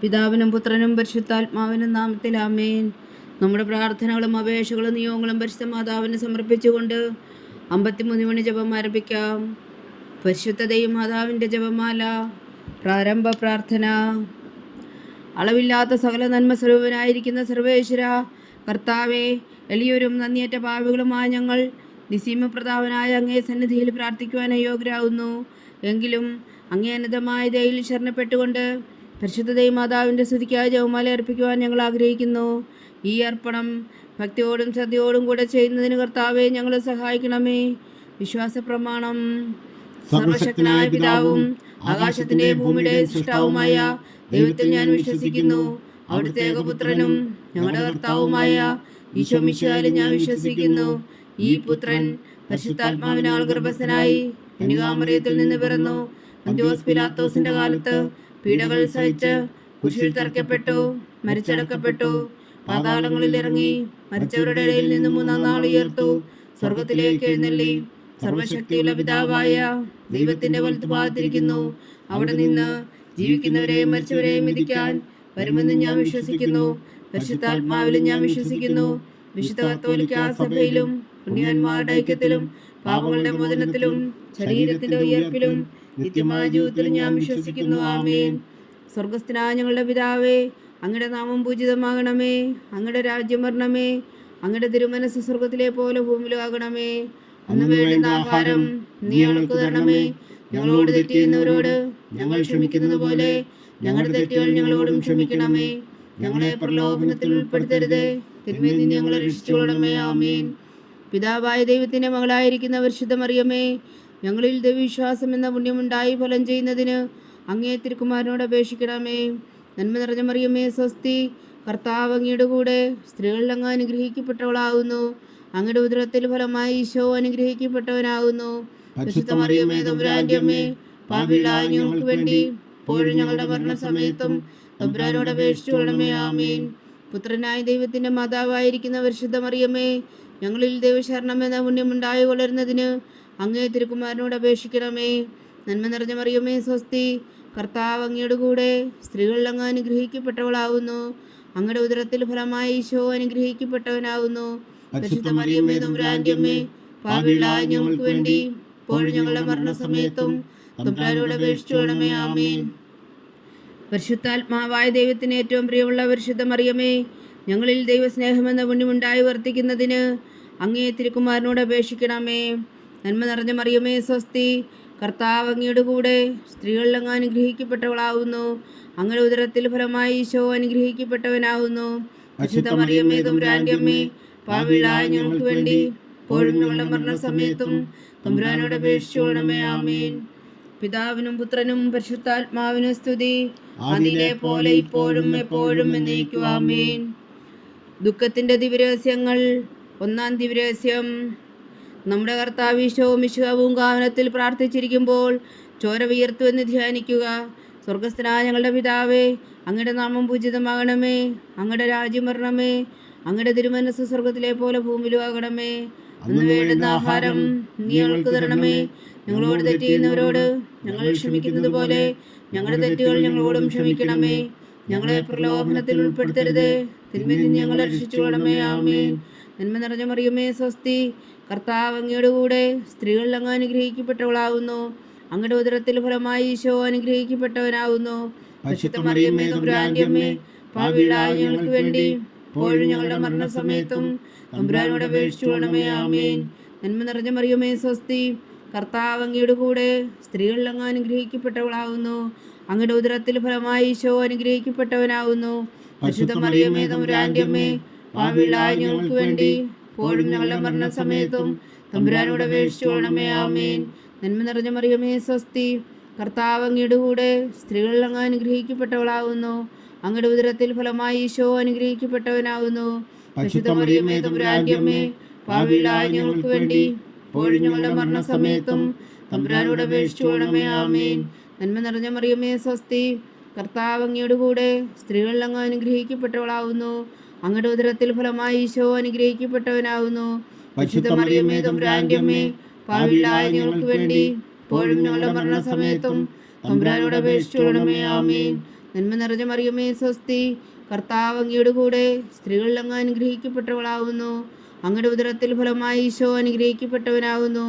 പിതാവിനും പുത്രനും പരിശുദ്ധാത്മാവിനും നാമത്തിൽ ആമേൻ. നമ്മുടെ പ്രാർത്ഥനകളും അപേക്ഷകളും നിയോഗങ്ങളും പരിശുദ്ധ മാതാവിന് സമർപ്പിച്ചുകൊണ്ട് 53 മണി ജപം ആരംഭിക്കാം. പരിശുദ്ധ ദൈവമാതാവിൻ്റെ ജപമാല. പ്രാരംഭ പ്രാർത്ഥന. അളവില്ലാത്ത സകല നന്മ സ്വരൂപനായിരിക്കുന്ന സർവേശ്വര കർത്താവെ, എളിയൊരും നന്ദിയേറ്റ പാപികളുമായ ഞങ്ങൾ നിസീമപ്രതാപനായ അങ്ങേ സന്നിധിയിൽ പ്രാർത്ഥിക്കുവാൻ അയോഗ്യരാകുന്നു. എങ്കിലും അങ്ങേ അനന്തമായ ദയയിൽ ശരണപ്പെട്ടുകൊണ്ട് പരിശുദ്ധ ദൈവമാതാവിൻ്റെ സ്തുതിക്കായി ജപമാല അർപ്പിക്കുവാൻ ഞങ്ങൾ ആഗ്രഹിക്കുന്നു. ഈ അർപ്പണം ഭക്തിയോടും ശ്രദ്ധയോടും കൂടെ ചെയ്യുന്നതിന് കർത്താവെ ഞങ്ങളെ സഹായിക്കണമേ. വിശ്വാസ പ്രമാണം. സർവശക്തനായ പിതാവും ആകാശത്തിന്റെ ഭൂമിയുടെ സൃഷ്ടാവുമായ ദൈവത്തിൽ ഞാൻ വിശ്വസിക്കുന്നു. അവിടുത്തെ ഏകപുത്രനും ഞങ്ങളുടെ കർത്താവുമായ ഈശോ മിശിഹായിൽ ഞാൻ വിശ്വസിക്കുന്നു. ഈ പുത്രൻ പരിശുദ്ധാത്മാവിനാൽ ഗർഭസ്ഥനായി കന്യകാമറിയത്തിൽ നിന്ന് പിറന്നു. പന്തിയോസ് പിലാത്തോസിന്റെ കാലത്ത് പീഡകൾ സഹിച്ച് കുരിശിൽ തറയ്ക്കപ്പെട്ടു, മരിച്ചടക്കപ്പെട്ടു, പാതാളങ്ങളിൽ ഇറങ്ങി, മരിച്ചവരുടെ ഇടയിൽ നിന്ന് 3-ാം നാൾ ഉയർത്തു, സ്വർഗത്തിലേക്ക് എഴുന്നള്ളി, സർവശക്തിയുള്ള പിതാവായ ദൈവത്തിന്റെ വലത്തുഭാഗത്തിരിക്കുന്നു. അവിടെ നിന്ന് ജീവിക്കുന്നവരെയും മരിച്ചവരെയും വിധിക്കാൻ വരുമെന്ന് ഞാൻ വിശ്വസിക്കുന്നു. പരിശുദ്ധാത്മാവിലും ഞാൻ വിശ്വസിക്കുന്നു. വിശുദ്ധ കത്തോലിക്കാ സഭയിലും പുണ്യവാന്മാരുടെ ഐക്യത്തിലും പാപങ്ങളുടെ മോചനത്തിലും ശരീരത്തിന്റെ ഉയർപ്പിലും നിത്യമായ ജീവിതത്തിൽ ഞാൻ വിശ്വസിക്കുന്നു. ആമേൻ. സ്വർഗസ്ഥനായ ഞങ്ങളുടെ പിതാവേ, അങ്ങയുടെ നാമം പൂജിതമാകണമേ. അങ്ങയുടെ രാജ്യം വരണമേ. അങ്ങയുടെ തിരുമനസ് സ്വർഗത്തിലെ പോലെ ഭൂമിയിലും ആകണമേ. അന്ന് വേണ്ടുന്ന ആഹാരം നീ ഞങ്ങൾക്ക് തരണമേ. ഞങ്ങളോട് തെറ്റ് ചെയ്യുന്നവരോട് ഞങ്ങൾ ക്ഷമിക്കുന്നത് പോലെ ഞങ്ങളുടെ തെറ്റുകൾ ഞങ്ങളോടും ക്ഷമിക്കണമേ. ഞങ്ങളെ പ്രലോഭനത്തിൽ ഉൾപ്പെടുത്തരുതേ, തിന്മയിൽ നിന്ന് ഞങ്ങളെ രക്ഷിച്ചുകൊള്ളണമേ. ആമേൻ. പിതാവായ ദൈവത്തിന്റെ മകളായിരിക്കുന്ന പരിശുദ്ധ മറിയമേ, ഞങ്ങളിൽ ദൈവവിശ്വാസം എന്ന പുണ്യമുണ്ടായി ഫലം ചെയ്യുന്നതിന് അങ്ങേ തിരുക്കുമാരനോട് അപേക്ഷിക്കണമേ. നന്മ നിറഞ്ഞ മറിയമേ, സ്വസ്തി. കർത്താവ് അങ്ങയുടെ കൂടെ സ്ത്രീകളിൽ അങ്ങ് അനുഗ്രഹിക്കപ്പെട്ടവളാകുന്നു. അങ്ങയുടെ ഉദരത്തിൽ ഫലമായി ഈശോ അനുഗ്രഹിക്കപ്പെട്ടവനാകുന്നു. പരിശുദ്ധ മറിയമേ, തമ്പുരാന്റെ അമ്മേ, പാപികളായ ഞങ്ങൾക്ക് വേണ്ടി ഇപ്പോഴും ഞങ്ങളുടെ മരണസമയത്തും തമ്പുരാനോട് അപേക്ഷിച്ചുകൊള്ളണമേ. ആമേൻ. പുത്രനായ ദൈവത്തിന്റെ മാതാവായിരിക്കുന്ന പരിശുദ്ധ മറിയമേ, ഞങ്ങളിൽ ദൈവശരണം എന്ന പുണ്യമുണ്ടായി വളരുന്നതിന് അങ്ങേ തിരുക്കുമാരനോട് അപേക്ഷിക്കണമേ. നന്മ നിറഞ്ഞ മറിയമേ, സ്വസ്തി. കർത്താവ് അങ്ങയുടെ കൂടെ സ്ത്രീകളിൽ അങ്ങ് അനുഗ്രഹിക്കപ്പെട്ടവളാകുന്നു. അങ്ങയുടെ ഉദരത്തിൽ ഫലമായി ഈശോ അനുഗ്രഹിക്കപ്പെട്ടവനാകുന്നു. പരിശുദ്ധ മറിയമേ, തമ്പുരാന്റെ അമ്മേ, പാപികളായ ഞങ്ങൾക്ക് വേണ്ടി ഇപ്പോഴും ഞങ്ങളുടെ മരണസമയത്തും തമ്പുരാനോട് അപേക്ഷിച്ചുകൊള്ളണമേ. ആമേൻ. പരിശുദ്ധാത്മാവായ ദൈവത്തിന് ഏറ്റവും പ്രിയമുള്ള പരിശുദ്ധ മറിയമേ, ഞങ്ങളിൽ ദൈവസ്നേഹമെന്ന പുണ്യമുണ്ടായി വർത്തിക്കുന്നതിന് അങ്ങേ തിരുക്കുമാരനോട് അപേക്ഷിക്കണമേ. നന്മ നിറഞ്ഞ മറിയമേ, സ്വസ്തി. കർത്താവ് അങ്ങയുടെ കൂടെ സ്ത്രീകളിൽ അങ്ങ് അനുഗ്രഹിക്കപ്പെട്ടവളാകുന്നു. അങ്ങയുടെ ഉദരത്തിൽ ഫലമായി ഈശോ അനുഗ്രഹിക്കപ്പെട്ടവനാകുന്നു. പരിശുദ്ധ മറിയമേ, തമ്പുരാന്റെ അമ്മേ, പാപികളായ ഞങ്ങൾക്ക് വേണ്ടി ഇപ്പോഴും ഞങ്ങളുടെ മരണസമയത്തും തമ്പുരാനോട് അപേക്ഷിച്ചുകൊള്ളണമേ. ആമേൻ. പിതാവിനും പുത്രനും പരിശുദ്ധാത്മാവിനും സ്തുതി, അതിലെ പോലെ ഇപ്പോഴും എപ്പോഴും എന്നേക്കും. ആമേൻ. ദുഃഖത്തിന്റെ ദിവ്യരഹസ്യങ്ങൾ. 1-ാം ദിവ്യരഹസ്യം. നമ്മുടെ കർത്താവ് ഈശോ മിശിഹാ പൂങ്കാവനത്തിൽ പ്രാർത്ഥിച്ചിരിക്കുമ്പോൾ ചോര വിയർത്തുവെന്ന് ധ്യാനിക്കുക. സ്വർഗസ്ഥനായ ഞങ്ങളുടെ പിതാവേ, അങ്ങയുടെ നാമം പൂജിതമാകണമേ. അങ്ങയുടെ രാജ്യം വരണമേ. അങ്ങയുടെ തിരുമനസ് സ്വർഗത്തിലെ പോലെ ഭൂമിയിലും ആകണമേ. അന്ന് വേണ്ടുന്ന ആഹാരം നീ ഞങ്ങൾക്ക് തരണമേ. ഞങ്ങളോട് തെറ്റ് ചെയ്യുന്നവരോട് ഞങ്ങൾ ക്ഷമിക്കുന്നത് പോലെ ഞങ്ങളുടെ തെറ്റുകൾ ഞങ്ങളോടും ക്ഷമിക്കണമേ. ഞങ്ങളെ പ്രലോഭനത്തിൽ ഉൾപ്പെടുത്തരുതേ, തിന്മയിൽ നിന്ന് ഞങ്ങളെ രക്ഷിച്ചുകൊള്ളണമേ. ആമേൻ. നന്മ നിറഞ്ഞ മറിയമേ, സ്വസ്തി. കർത്താവ് അങ്ങയുടെ കൂടെ സ്ത്രീകളിൽ അങ്ങ് അനുഗ്രഹിക്കപ്പെട്ടവളാകുന്നു. അങ്ങയുടെ ഉദരത്തിൽ ഫലമായി ഈശോ അനുഗ്രഹിക്കപ്പെട്ടവനാകുന്നു. പരിശുദ്ധ മറിയമേ, തമ്പുരാന്റെ അമ്മേ, പാപികളായ ഞങ്ങൾക്ക് വേണ്ടി ഇപ്പോഴും ഞങ്ങളുടെ മരണസമയത്തും തമ്പുരാനോട് അപേക്ഷിച്ചുകൊള്ളണമേ. ആമേൻ. നന്മ നിറഞ്ഞ മറിയമേ, സ്വസ്തി. കർത്താവ് അങ്ങയുടെ കൂടെ സ്ത്രീകളിൽ അങ്ങ് അനുഗ്രഹിക്കപ്പെട്ടവളാകുന്നു. അങ്ങയുടെ ഉദരത്തിൽ ഫലമായി ഈശോ അനുഗ്രഹിക്കപ്പെട്ടവനാകുന്നു. പരിശുദ്ധ മറിയമേ, തമ്പുരാന്റെ അമ്മേ, പാപികളായ ഞങ്ങൾക്ക് വേണ്ടി ഇപ്പോഴും ഞങ്ങളുടെ മരണസമയത്തും തമ്പുരാനോട് അപേക്ഷിച്ചുകൊള്ളണമേ. ആമേൻ. നന്മ നിറഞ്ഞ മറിയമേ, സ്വസ്തി. കർത്താവ് അങ്ങയുടെ കൂടെ സ്ത്രീകളിൽ അങ്ങ് അനുഗ്രഹിക്കപ്പെട്ടവളാകുന്നു. അങ്ങയുടെ ഉദരത്തിൽ ഫലമായി ഈശോ അനുഗ്രഹിക്കപ്പെട്ടവനാകുന്നു. പരിശുദ്ധ മറിയമേ, തമ്പുരാന്റെ അമ്മേ, പാപികളായ ഞങ്ങൾക്ക് വേണ്ടി ഇപ്പോഴും ഞങ്ങളുടെ മരണസമയത്തും തമ്പുരാനോട് അപേക്ഷിച്ചുകൊള്ളണമേ. ആമേൻ. നന്മ നിറഞ്ഞ മറിയമേ, സ്വസ്തി. കർത്താവ് അങ്ങയുടെ കൂടെ സ്ത്രീകളിൽ അങ്ങ് അനുഗ്രഹിക്കപ്പെട്ടവളാകുന്നു. അങ്ങയുടെ ഉദരത്തിൽ ഫലമായി ഈശോ അനുഗ്രഹിക്കപ്പെട്ടവനാകുന്നു. പരിശുദ്ധ മറിയമേ, തമ്പുരാന്റെ അമ്മേ, പാപികളായ ഞങ്ങൾക്ക് വേണ്ടി ഇപ്പോഴും ഞങ്ങളുടെ മരണസമയത്തും തമ്പുരാനോട് അപേക്ഷിച്ചുകൊള്ളണമേ. ആമേൻ. നന്മ നിറഞ്ഞ മറിയമേ സ്വസ്തി, കർത്താവ് അങ്ങയുടെ കൂടെ, സ്ത്രീകളിൽ അങ്ങ് അനുഗ്രഹിക്കപ്പെട്ടവളാവുന്നു. അങ്ങയുടെ ഉദരത്തിൽ ഫലമായി ഈശോ അനുഗ്രഹിക്കപ്പെട്ടവനാകുന്നു.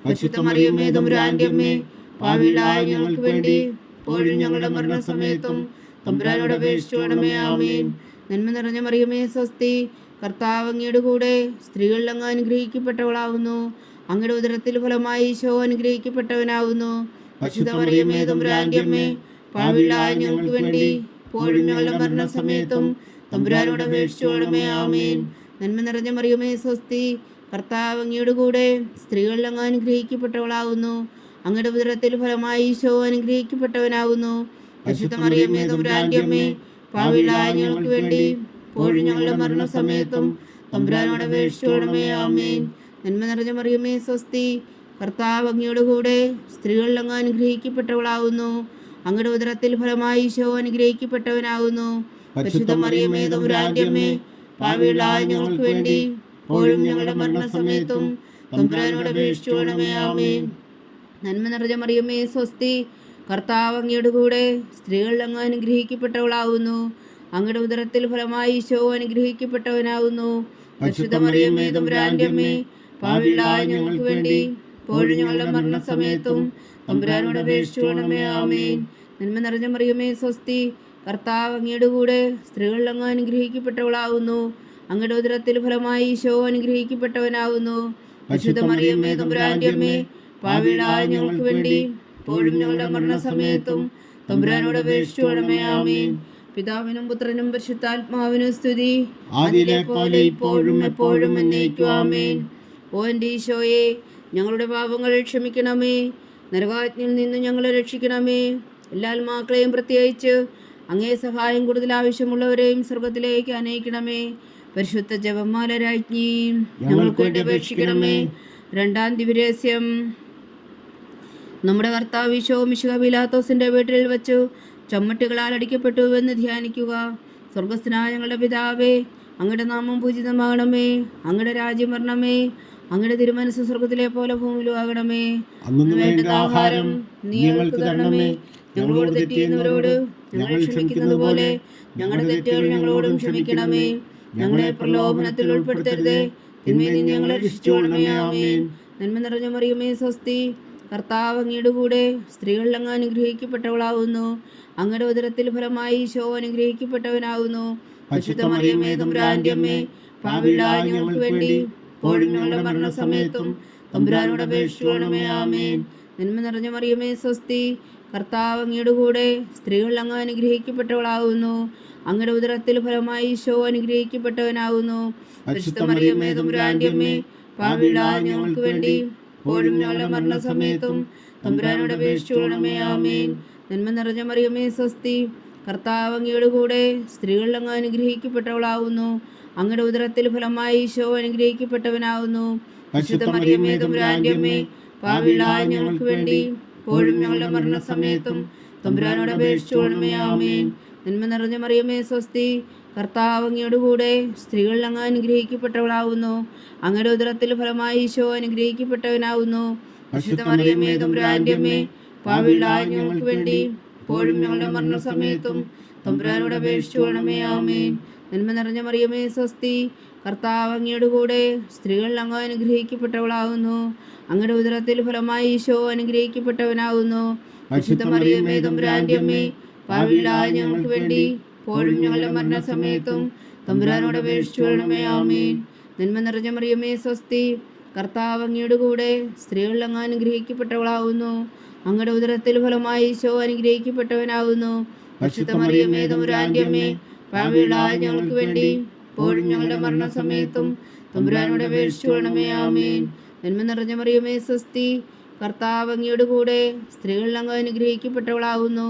പരിശുദ്ധ മറിയമേ തമ്പുരാന്റെ അമ്മേ, പാപികളായ ഞങ്ങൾക്ക് വേണ്ടി ഇപ്പോഴും ഞങ്ങളുടെ മരണസമയത്തും തമ്പുരാനോട് അപേക്ഷിച്ചുകൊള്ളണമേ. ആമേൻ. നന്മ നിറഞ്ഞ മറിയമേ സ്വസ്തി, കർത്താവ് അങ്ങയുടെ കൂടെ, സ്ത്രീകളിൽ അങ്ങ് അനുഗ്രഹിക്കപ്പെട്ടവളാവുന്നു. അങ്ങയുടെ ഉദരത്തിൽ ഫലമായി ഈശോ അനുഗ്രഹിക്കപ്പെട്ടവനാകുന്നു. പരിശുദ്ധ മറിയമേ തമ്പുരാന്റെ അമ്മേ, പാപികളായ ഞങ്ങൾക്ക് വേണ്ടി ഇപ്പോഴും ഞങ്ങളുടെ മരണസമയത്തും തമ്പുരാനോട് അപേക്ഷിച്ചുകൊള്ളണമേ. ആമേൻ. നന്മ നിറഞ്ഞ മറിയമേ സ്വസ്തി, കർത്താവ് അങ്ങയുടെ കൂടെ, സ്ത്രീകളിൽ അങ്ങ് അനുഗ്രഹിക്കപ്പെട്ടവളാകുന്നു. അങ്ങയുടെ ഉദരത്തിൽ ഫലമായി ഈശോ അനുഗ്രഹിക്കപ്പെട്ടവനാകുന്നു. പരിശുദ്ധ മറിയമേ തമ്പുരാന്റെ അമ്മേ, പാപികളായ ഞങ്ങൾക്ക് വേണ്ടി ഇപ്പോഴും ഞങ്ങളുടെ മരണസമയത്തും തമ്പുരാനോട് അപേക്ഷിച്ചുകൊള്ളണമേ. ആമേൻ. നന്മ നിറഞ്ഞ മറിയമേ സ്വസ്തി, കർത്താവ് അങ്ങയുടെ കൂടെ, സ്ത്രീകളിൽ അങ്ങ് അനുഗ്രഹിക്കപ്പെട്ടവളാകുന്നു. അങ്ങയുടെ ഉദരത്തിൽ ഫലമായി ഈശോ അനുഗ്രഹിക്കപ്പെട്ടവനാകുന്നു. പരിശുദ്ധ മറിയമേ തമ്പുരാന്റെ അമ്മേ, പാപികളായ ഞങ്ങൾക്ക് വേണ്ടി ഇപ്പോഴും ഞങ്ങളുടെ മരണസമയത്തും തമ്പുരാനോട് അപേക്ഷിച്ചുകൊള്ളണമേ. ആമേൻ. നന്മ നിറഞ്ഞ മറിയമേ സ്വസ്തി, കർത്താവ് അങ്ങയുടെ കൂടെ, സ്ത്രീകളിൽ അങ്ങ് അനുഗ്രഹിക്കപ്പെട്ടവളാകുന്നു. അങ്ങയുടെ ഉദരത്തിൽ ഫലമായി ഈശോ അനുഗ്രഹിക്കപ്പെട്ടവനാകുന്നു. പരിശുദ്ധ മറിയമേ തമ്പുരാന്റെ അമ്മേ, പാപികളായ ഞങ്ങൾക്ക് വേണ്ടി ഇപ്പോഴും ഞങ്ങളുടെ മരണസമയത്തും തമ്പുരാനോട് അപേക്ഷിച്ചുകൊള്ളണമേ. ആമേൻ. നന്മ നിറഞ്ഞ മറിയമേ സ്വസ്തി, കർത്താവ് അങ്ങയുടെ കൂടെ, സ്ത്രീകളിൽ അങ്ങ് അനുഗ്രഹിക്കപ്പെട്ടവളാകുന്നു. അങ്ങയുടെ ഉദരത്തിൽ ഫലമായി ഈശോ അനുഗ്രഹിക്കപ്പെട്ടവനാകുന്നു. പരിശുദ്ധ മറിയമേ തമ്പുരാന്റെ അമ്മേ, പാപികളായ ഞങ്ങൾക്ക് വേണ്ടി ഇപ്പോഴും ഞങ്ങളുടെ മരണസമയത്തും തമ്പുരാനോട് അപേക്ഷിച്ചുകൊള്ളണമേ. ആമേൻ. പിതാവിനും പുത്രനും പരിശുദ്ധാത്മാവിനും സ്തുതി, അതിലെ പോലെ ഇപ്പോഴും എപ്പോഴും എന്നേക്കും. ആമേൻ. ഓ എൻ്റെ ഈശോയെ, ഞങ്ങളുടെ പാപങ്ങൾ ക്ഷമിക്കണമേ. നരകാജ്ഞയിൽ നിന്ന് ഞങ്ങളെ രക്ഷിക്കണമേ. എല്ലാ ആത്മാക്കളെയും പ്രത്യേകിച്ച് അങ്ങേ സഹായം കൂടുതൽ ആവശ്യമുള്ളവരെയും സ്വർഗത്തിലേക്ക് അനയിക്കണമേ. പരിശുദ്ധ ജപമാല രാജ്ഞി, ഞങ്ങൾക്ക് വേണ്ടി അപേക്ഷിക്കണമേ. രണ്ടാം ദിവ്യരഹസ്യം. നമ്മുടെ കർത്താവ് ഈശോ മിശിഹ പീലാത്തോസിന്റെ വീട്ടിൽ വച്ചു ചമ്മട്ടികളാൽ അടിക്കപ്പെട്ടുവെന്ന് ധ്യാനിക്കുക. സ്വർഗസ്ഥനായ ഞങ്ങളുടെ പിതാവേ, അങ്ങയുടെ നാമം പൂജിതമാകണമേ. അങ്ങയുടെ രാജ്യം വരണമേ. അങ്ങയുടെ തിരുമനസ് സ്വർഗത്തിലെ പോലെ ഭൂമിയിലും ആകണമേ. അന്ന് വേണ്ട ആഹാരം നീ ഞങ്ങൾക്ക് തരണമേ. ഞങ്ങളോട് തെറ്റ് ചെയ്യുന്നവരോട് ഞങ്ങൾ ക്ഷമിക്കുന്നത് പോലെ ഞങ്ങളുടെ തെറ്റുകൾ ഞങ്ങളോടും ക്ഷമിക്കണമേ. ഞങ്ങളെ പ്രലോഭനത്തിൽ ഉൾപ്പെടുത്തരുതേ, തിന്മയിൽ നിന്ന് ഞങ്ങളെ രക്ഷിച്ചുകൊള്ളണമേ. ആമേൻ. നന്മ നിറഞ്ഞ മറിയമേ സ്വസ്തി, കർത്താവ് അങ്ങയുടെ കൂടെ, സ്ത്രീകളിൽ അങ്ങ് അനുഗ്രഹിക്കപ്പെട്ടവളാകുന്നു. അങ്ങയുടെ ഉദരത്തിൽ ഫലമായി ഈശോ അനുഗ്രഹിക്കപ്പെട്ടവനാകുന്നു. പരിശുദ്ധ മറിയമേ തമ്പുരാന്റെ അമ്മേ, പാപികളായ ഞങ്ങൾക്ക് വേണ്ടി ഇപ്പോഴും ഞങ്ങളുടെ മരണസമയത്തും തമ്പുരാനോട് അപേക്ഷിച്ചുകൊള്ളണമേ. ആമേൻ. നന്മ നിറഞ്ഞ മറിയമേ സ്വസ്തി, കർത്താവ് അങ്ങയുടെ കൂടെ, സ്ത്രീകളിൽ അങ്ങ് അനുഗ്രഹിക്കപ്പെട്ടവളാകുന്നു. അങ്ങയുടെ ഉദരത്തിൽ ഫലമായി ഈശോ അനുഗ്രഹിക്കപ്പെട്ടവനാകുന്നു. പരിശുദ്ധ മറിയമേ തമ്പുരാന്റെ അമ്മേ, പാപികളായ ഞങ്ങൾക്ക് വേണ്ടി ഇപ്പോഴും ഞങ്ങളുടെ മരണസമയത്തും തമ്പുരാനോട് അപേക്ഷിച്ചുകൊള്ളണമേ. ആമേൻ. നന്മ നിറഞ്ഞ മറിയമേ സ്വസ്തി, കർത്താവ് അങ്ങയുടെ കൂടെ, സ്ത്രീകളിൽ അങ്ങ് അനുഗ്രഹിക്കപ്പെട്ടവളാകുന്നു. അങ്ങയുടെ ഉദരത്തിൽ ഫലമായി ഈശോ അനുഗ്രഹിക്കപ്പെട്ടവനാകുന്നു. പരിശുദ്ധ മറിയമേ തമ്പുരാന്റെ അമ്മേ, പാപികളായ ഞങ്ങൾക്ക് വേണ്ടി ഇപ്പോഴും ഞങ്ങളുടെ മരണസമയത്തും തമ്പുരാനോട് അപേക്ഷിച്ചുകൊള്ളണമേ. ആമേൻ. നന്മ നിറഞ്ഞ മറിയമേ സ്വസ്തി, കർത്താവ് അങ്ങയുടെ കൂടെ, സ്ത്രീകളിൽ അങ്ങ് അനുഗ്രഹിക്കപ്പെട്ടവളാകുന്നു. അങ്ങയുടെ ഉദരത്തിൽ ഫലമായി ഈശോ അനുഗ്രഹിക്കപ്പെട്ടവനാകുന്നു. പരിശുദ്ധ മറിയമേ തമ്പുരാന്റെ അമ്മേ, പാപികളായ ഞങ്ങൾക്ക് വേണ്ടി ഇപ്പോഴും ഞങ്ങളുടെ മരണസമയത്തും തമ്പുരാനോട് അപേക്ഷിച്ചുകൊള്ളണമേ. ആമേൻ. നന്മ നിറഞ്ഞ മറിയമേ സ്വസ്തി, കർത്താവ് അങ്ങയുടെ കൂടെ, സ്ത്രീകളിൽ അങ്ങ് അനുഗ്രഹിക്കപ്പെട്ടവളാകുന്നു. അങ്ങയുടെ ഉദരത്തിൽ ഫലമായി ഈശോ അനുഗ്രഹിക്കപ്പെട്ടവനാകുന്നു. പരിശുദ്ധ മറിയമേ തമ്പുരാന്റെ അമ്മേ, പാപികളായ ഞങ്ങൾക്ക് വേണ്ടി ഇപ്പോഴും ഞങ്ങളുടെ മരണസമയത്തും തമ്പുരാനോട് അപേക്ഷിച്ചുകൊള്ളണമേ. ആമേൻ. നന്മ നിറഞ്ഞ മറിയമേ സ്വസ്തി, കർത്താവ് അങ്ങയുടെ കൂടെ, സ്ത്രീകളിൽ അങ്ങ് അനുഗ്രഹിക്കപ്പെട്ടവളാകുന്നു. അങ്ങയുടെ ഉദരത്തിൽ ഫലമായി ഈശോ അനുഗ്രഹിക്കപ്പെട്ടവനാകുന്നു. പരിശുദ്ധ മറിയമേ തമ്പുരാന്റെ അമ്മേ, പാപികളായ ഞങ്ങൾക്ക് വേണ്ടി ഇപ്പോഴും ഞങ്ങളുടെ മരണസമയത്തും തമ്പുരാനോട് അപേക്ഷിച്ചുകൊള്ളണമേ. ആമേൻ. നന്മ നിറഞ്ഞ മറിയമേ സ്വസ്തി, കർത്താവ് അങ്ങയുടെ കൂടെ, സ്ത്രീകളിൽ അങ്ങ് അനുഗ്രഹിക്കപ്പെട്ടവളാകുന്നു.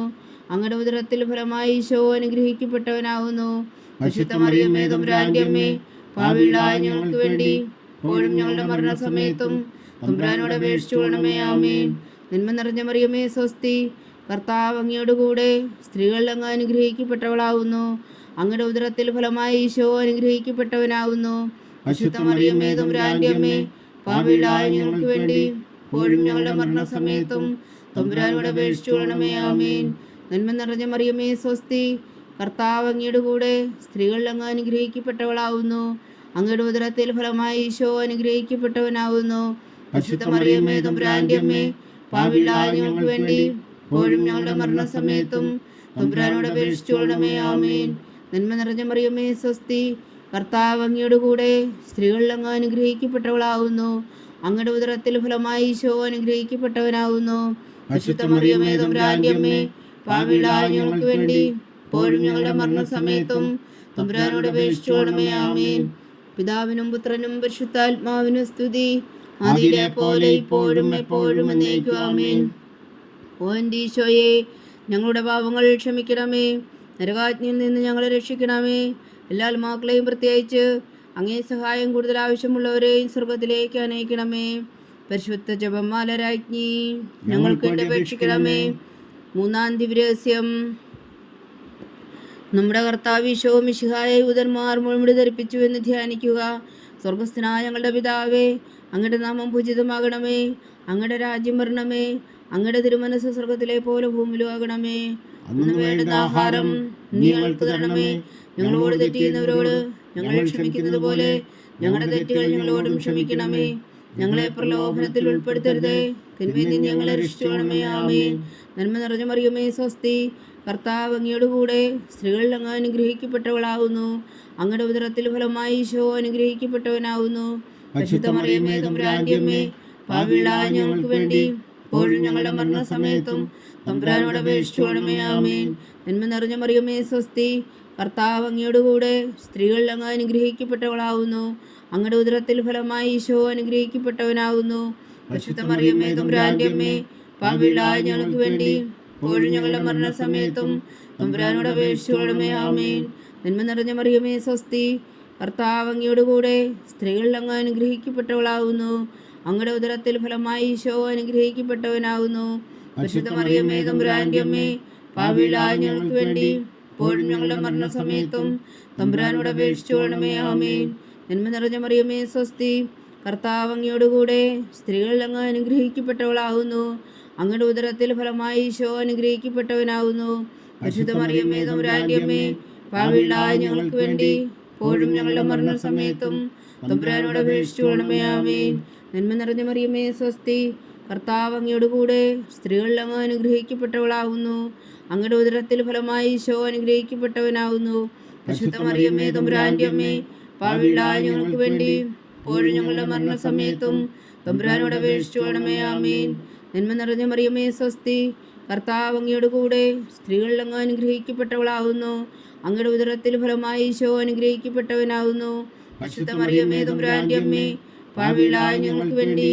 അങ്ങയുടെ ഉദരത്തിൽ ഫലമായി ഈശോ അനുഗ്രഹിക്കപ്പെട്ടവനാകുന്നു. പരിശുദ്ധ മറിയമേ തമ്പുരാന്റെ അമ്മേ, പാപികളായ ഞങ്ങൾക്ക് വേണ്ടി ഇപ്പോഴും ഞങ്ങളുടെ മരണസമയത്തും തമ്പുരാനോട് അപേക്ഷിച്ചുകൊള്ളണമേ. ആമേൻ. നന്മ നിറഞ്ഞ മറിയമേ സ്വസ്തി, കർത്താവ് അങ്ങയുടെ കൂടെ, സ്ത്രീകളിൽ അങ്ങ് അനുഗ്രഹിക്കപ്പെട്ടവളാകുന്നു. അങ്ങയുടെ ഉദരത്തിൽ ഫലമായി ഈശോ അനുഗ്രഹിക്കപ്പെട്ടവനാകുന്നു. പരിശുദ്ധ മറിയമേ തമ്പുരാന്റെ അമ്മേ, പാപികളായ ഞങ്ങൾക്ക് വേണ്ടി ഇപ്പോഴും ഞങ്ങളുടെ മരണസമയത്തും തമ്പുരാനോട് അപേക്ഷിച്ചുകൊള്ളണമേ. ആമേൻ. നന്മ നിറഞ്ഞ മറിയമേ സ്വസ്തി, കർത്താവ് അങ്ങയുടെ കൂടെ, സ്ത്രീകളിൽ അങ്ങ് അനുഗ്രഹിക്കപ്പെട്ടവളാവുന്നു. അങ്ങയുടെ ഉദരത്തിൽ ഫലമായി ഈശോ അനുഗ്രഹിക്കപ്പെട്ടവനാവുന്നു. പരിശുദ്ധ മറിയമേ തമ്പുരാന്റെ അമ്മേ, പാപികളായ ഞങ്ങൾക്ക് വേണ്ടി ഇപ്പോഴും ഞങ്ങളുടെ മരണസമയത്തും തമ്പുരാനോട് അപേക്ഷിച്ചുകൊള്ളണമേ. ആമേൻ. നന്മ നിറഞ്ഞ മറിയമേ സ്വസ്തി, കർത്താവ് അങ്ങയുടെ കൂടെ, സ്ത്രീകളിൽ അങ്ങ് അനുഗ്രഹിക്കപ്പെട്ടവളാവുന്നു. അങ്ങയുടെ ഉദരത്തിൽ ഫലമായി ഈശോ അനുഗ്രഹിക്കപ്പെട്ടവനാവുന്നു. പരിശുദ്ധ മറിയമേ തമ്പുരാന്റെ അമ്മേ, പാപികളായ ഞങ്ങൾക്ക് വേണ്ടി ഇപ്പോഴും ഞങ്ങളുടെ മരണസമയത്തും തമ്പുരാനോട് അപേക്ഷിച്ചുകൊള്ളണമേ. ആമേൻ. പിതാവിനും പുത്രനും പരിശുദ്ധാത്മാവിനും സ്തുതി, അതിലെ പോലെ ഇപ്പോഴും എപ്പോഴും എന്നേക്കും. ആമേൻ. ഓ എൻ്റെ ഈശോയെ, ഞങ്ങളുടെ പാപങ്ങൾ ക്ഷമിക്കണമേ, നരകാജ്ഞയിൽ നിന്ന് ഞങ്ങളെ രക്ഷിക്കണമേ. എല്ലാ ആത്മാക്കളെയും പ്രത്യേകിച്ച് അങ്ങേ സഹായം കൂടുതൽ ആവശ്യമുള്ളവരെയും സ്വർഗത്തിലേക്ക് അനയിക്കണമേ. പരിശുദ്ധ ജപമാല രാജ്ഞി, ഞങ്ങൾക്ക് വേണ്ടി അപേക്ഷിക്കണമേ. മൂന്നാം ദിവ്യരഹസ്യം. നമ്മുടെ കർത്താവ് ഈശോ മിശിഹായ യൂതന്മാർ മുൾമുടി ധരിപ്പിച്ചു എന്ന് ധ്യാനിക്കുക. സ്വർഗസ്ഥനായ ഞങ്ങളുടെ പിതാവേ, അങ്ങയുടെ നാമം പൂജിതമാകണമേ, അങ്ങയുടെ രാജ്യം വരണമേ, അങ്ങയുടെ തിരുമനസ് സ്വർഗത്തിലെ പോലെ ഭൂമിയിലും ആകണമേ. അന്ന് വേണ്ടുന്ന ആഹാരം നീ ഞങ്ങൾക്ക് തരണമേ. ഞങ്ങളോട് തെറ്റ് ചെയ്യുന്നവരോട് ഞങ്ങൾ ക്ഷമിക്കുന്നത് പോലെ ഞങ്ങളുടെ തെറ്റുകൾ ഞങ്ങളോടും ക്ഷമിക്കണമേ. ഞങ്ങളെ പ്രലോഭനത്തിൽ ഉൾപ്പെടുത്തരുതേ, തിന്മയിൽ നിന്ന് ഞങ്ങളെ രക്ഷിച്ചുകൊള്ളണമേ. ആമേൻ. നന്മ നിറഞ്ഞ മറിയമേ സ്വസ്തി, കർത്താവ് അങ്ങയുടെ കൂടെ, സ്ത്രീകളിൽ അങ്ങ് അനുഗ്രഹിക്കപ്പെട്ടവളാവുന്നു. അങ്ങയുടെ ഉദരത്തിൽ ഫലമായി ഈശോ അനുഗ്രഹിക്കപ്പെട്ടവനാവുന്നു. പരിശുദ്ധ മറിയമേ തമ്പുരാന്റെ അമ്മേ, പാപികളായ ഞങ്ങൾക്ക് വേണ്ടി ഇപ്പോഴും ഞങ്ങളുടെ മരണസമയത്തും തമ്പുരാനോട് അപേക്ഷിച്ചുകൊള്ളണമേ. ആമേൻ. നന്മ നിറഞ്ഞ മറിയമേ സ്വസ്തി, കർത്താവ് അങ്ങയുടെ കൂടെ, സ്ത്രീകളിൽ അങ്ങ് അനുഗ്രഹിക്കപ്പെട്ടവളാവുന്നു. അങ്ങയുടെ ഉദരത്തിൽ ഫലമായി ഈശോ അനുഗ്രഹിക്കപ്പെട്ടവനാവുന്നു. പരിശുദ്ധ മറിയമേ തമ്പുരാന്റെ അമ്മേ, പാപികളായ ഞങ്ങൾക്ക് വേണ്ടി ഇപ്പോഴും ഞങ്ങളുടെ മരണസമയത്തും തമ്പുരാനോട് അപേക്ഷിച്ചുകൊള്ളണമേ. ആമേൻ. നന്മ നിറഞ്ഞ മറിയമേ സ്വസ്തി, കർത്താവ് അങ്ങയുടെ കൂടെ, സ്ത്രീകളിൽ അങ്ങ് അനുഗ്രഹിക്കപ്പെട്ടവളാവുന്നു. അങ്ങയുടെ ഉദരത്തിൽ ഫലമായി ഈശോ അനുഗ്രഹിക്കപ്പെട്ടവനാവുന്നു. പരിശുദ്ധ മറിയമേ തമ്പുരാന്റെ അമ്മേ, പാപികളായ ഞങ്ങൾക്ക് വേണ്ടി ഇപ്പോഴും ഞങ്ങളുടെ മരണസമയത്തും തമ്പുരാനോട് അപേക്ഷിച്ചുകൊള്ളണമേ. ആമേൻ. നന്മ നിറഞ്ഞ മറിയമേ സ്വസ്തി, കർത്താവ് അങ്ങയുടെ കൂടെ, സ്ത്രീകളിൽ അങ്ങ് അനുഗ്രഹിക്കപ്പെട്ടവളാവുന്നു. അങ്ങയുടെ ഉദരത്തിൽ ഫലമായി ഈശോ അനുഗ്രഹിക്കപ്പെട്ടവനാവുന്നു. പരിശുദ്ധ മറിയമേ തമ്പുരാന്റെ അമ്മേ, പാപികളായ ഞങ്ങൾക്ക് വേണ്ടി ഇപ്പോഴും ഞങ്ങളുടെ മരണസമയത്തും തമ്പുരാനോട് അപേക്ഷിച്ചുകൊള്ളണമേ. ആമേൻ. നന്മ നിറഞ്ഞ മറിയമേ സ്വസ്തി, കർത്താവ് അങ്ങയുടെ കൂടെ, സ്ത്രീകളിൽ അങ്ങ് അനുഗ്രഹിക്കപ്പെട്ടവളാവുന്നു. അങ്ങയുടെ ഉദരത്തിൽ ഫലമായി ഈശോ അനുഗ്രഹിക്കപ്പെട്ടവനാവുന്നു. പരിശുദ്ധ മറിയമേ തമ്പുരാന്റെ അമ്മേ, പാപികളായ ഞങ്ങൾക്ക് വേണ്ടി ഇപ്പോഴും ഞങ്ങളുടെ മരണസമയത്തും തമ്പുരാനോട് അപേക്ഷിച്ചുകൊള്ളണമേ. ആമേൻ. നന്മ നിറഞ്ഞ മറിയമേ സ്വസ്തി, കർത്താവ് അങ്ങയുടെ കൂടെ, സ്ത്രീകളിൽ അങ്ങ് അനുഗ്രഹിക്കപ്പെട്ടവളാവുന്നു. അങ്ങയുടെ ഉദരത്തിൽ ഫലമായി ഈശോ അനുഗ്രഹിക്കപ്പെട്ടവനാവുന്നു. പരിശുദ്ധ മറിയമേ തമ്പുരാന്റെ അമ്മേ, പാപികളായ ഞങ്ങൾക്ക് വേണ്ടി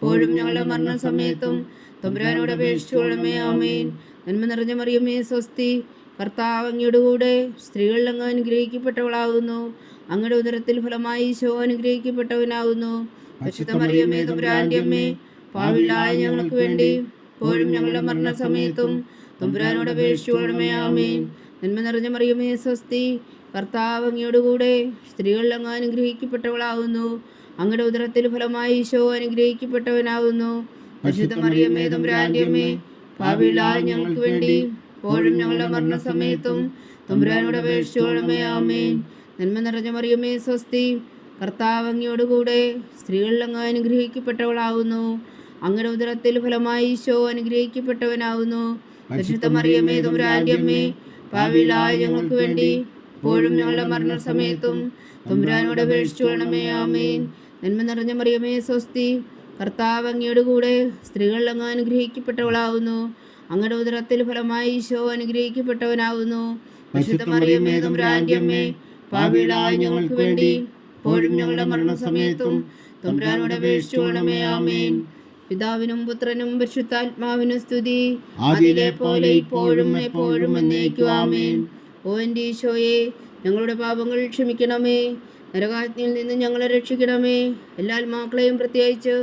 ഇപ്പോഴും ഞങ്ങളുടെ മരണസമയത്തും തമ്പുരാനോട് അപേക്ഷിച്ചുകൊള്ളണമേ. ആമേൻ. നന്മ നിറഞ്ഞ മറിയമേ സ്വസ്തി, കർത്താവ് അങ്ങയുടെ കൂടെ, സ്ത്രീകളിൽ അങ്ങ് അനുഗ്രഹിക്കപ്പെട്ടവളാവുന്നു. അങ്ങയുടെ ഉദരത്തിൽ ഫലമായി ഈശോ അനുഗ്രഹിക്കപ്പെട്ടവനാവുന്നു. പരിശുദ്ധ മറിയമേ തമ്പുരാന്റെ അമ്മേ, പാപികളായ ഞങ്ങൾക്ക് വേണ്ടി ഇപ്പോഴും ഞങ്ങളുടെ മരണസമയത്തും തമ്പുരാനോട് അപേക്ഷിച്ചുകൊള്ളണമേ. ആമേൻ. നന്മ നിറഞ്ഞ മറിയമേ സ്വസ്തി, കർത്താവ് അങ്ങയുടെ കൂടെ, സ്ത്രീകളിൽ അങ്ങ് അനുഗ്രഹിക്കപ്പെട്ടവളാവുന്നു. അങ്ങയുടെ ഉദരത്തിൽ ഫലമായി ഈശോ അനുഗ്രഹിക്കപ്പെട്ടവനാവുന്നു. പരിശുദ്ധ മറിയമേ തമ്പുരാന്റെ അമ്മേ, പാപികളായ ഞങ്ങൾക്ക് വേണ്ടി ഇപ്പോഴും ഞങ്ങളുടെ മരണസമയത്തും തമ്പുരാനോട് അപേക്ഷിച്ചുകൊള്ളണമേ. ആമേൻ. നന്മ നിറഞ്ഞ മറിയമേ സ്വസ്തി, കർത്താവ് അങ്ങയുടെ കൂടെ, സ്ത്രീകളിൽ അങ്ങ് അനുഗ്രഹിക്കപ്പെട്ടവളാവുന്നു. അങ്ങയുടെ ഉദരത്തിൽ ഫലമായി ഈശോ അനുഗ്രഹിക്കപ്പെട്ടവനാവുന്നു. പരിശുദ്ധ മറിയമേ തമ്പുരാന്റെ അമ്മേ, പാപികളായ ഞങ്ങൾക്ക് വേണ്ടി ഇപ്പോഴും ഞങ്ങളുടെ മരണസമയത്തും തമ്പുരാനോട് അപേക്ഷിച്ചുകൊള്ളണമേ. ആമേൻ. നന്മ നിറഞ്ഞ മറിയമേ സ്വസ്തി, കർത്താവ് അങ്ങയുടെ കൂടെ, സ്ത്രീകളിൽ അങ്ങ് അനുഗ്രഹിക്കപ്പെട്ടവളാവുന്നു. അങ്ങയുടെ ഉദരത്തിൽ ഫലമായി ഈശോ അനുഗ്രഹിക്കപ്പെട്ടവനാവുന്നു. പരിശുദ്ധ മറിയമേ തമ്പുരാന്റെ അമ്മേ, പാപികളായ ഞങ്ങൾക്ക് വേണ്ടി ഇപ്പോഴും ഞങ്ങളുടെ മരണസമയത്തും തമ്പുരാനോട് അപേക്ഷിച്ചുകൊള്ളണമേ. ആമേൻ. പിതാവിനും പുത്രനും പരിശുദ്ധാത്മാവിനും സ്തുതി, അതിലെ പോലെ ഇപ്പോഴും എപ്പോഴും എന്നേക്കും. ആമേൻ. ഓ എൻ്റെ ഈശോയെ, ഞങ്ങളുടെ പാപങ്ങൾ ക്ഷമിക്കണമേ, നരകാജ്ഞയിൽ നിന്ന് ഞങ്ങളെ രക്ഷിക്കണമേ. എല്ലാ ആത്മാക്കളെയും പ്രത്യേകിച്ച്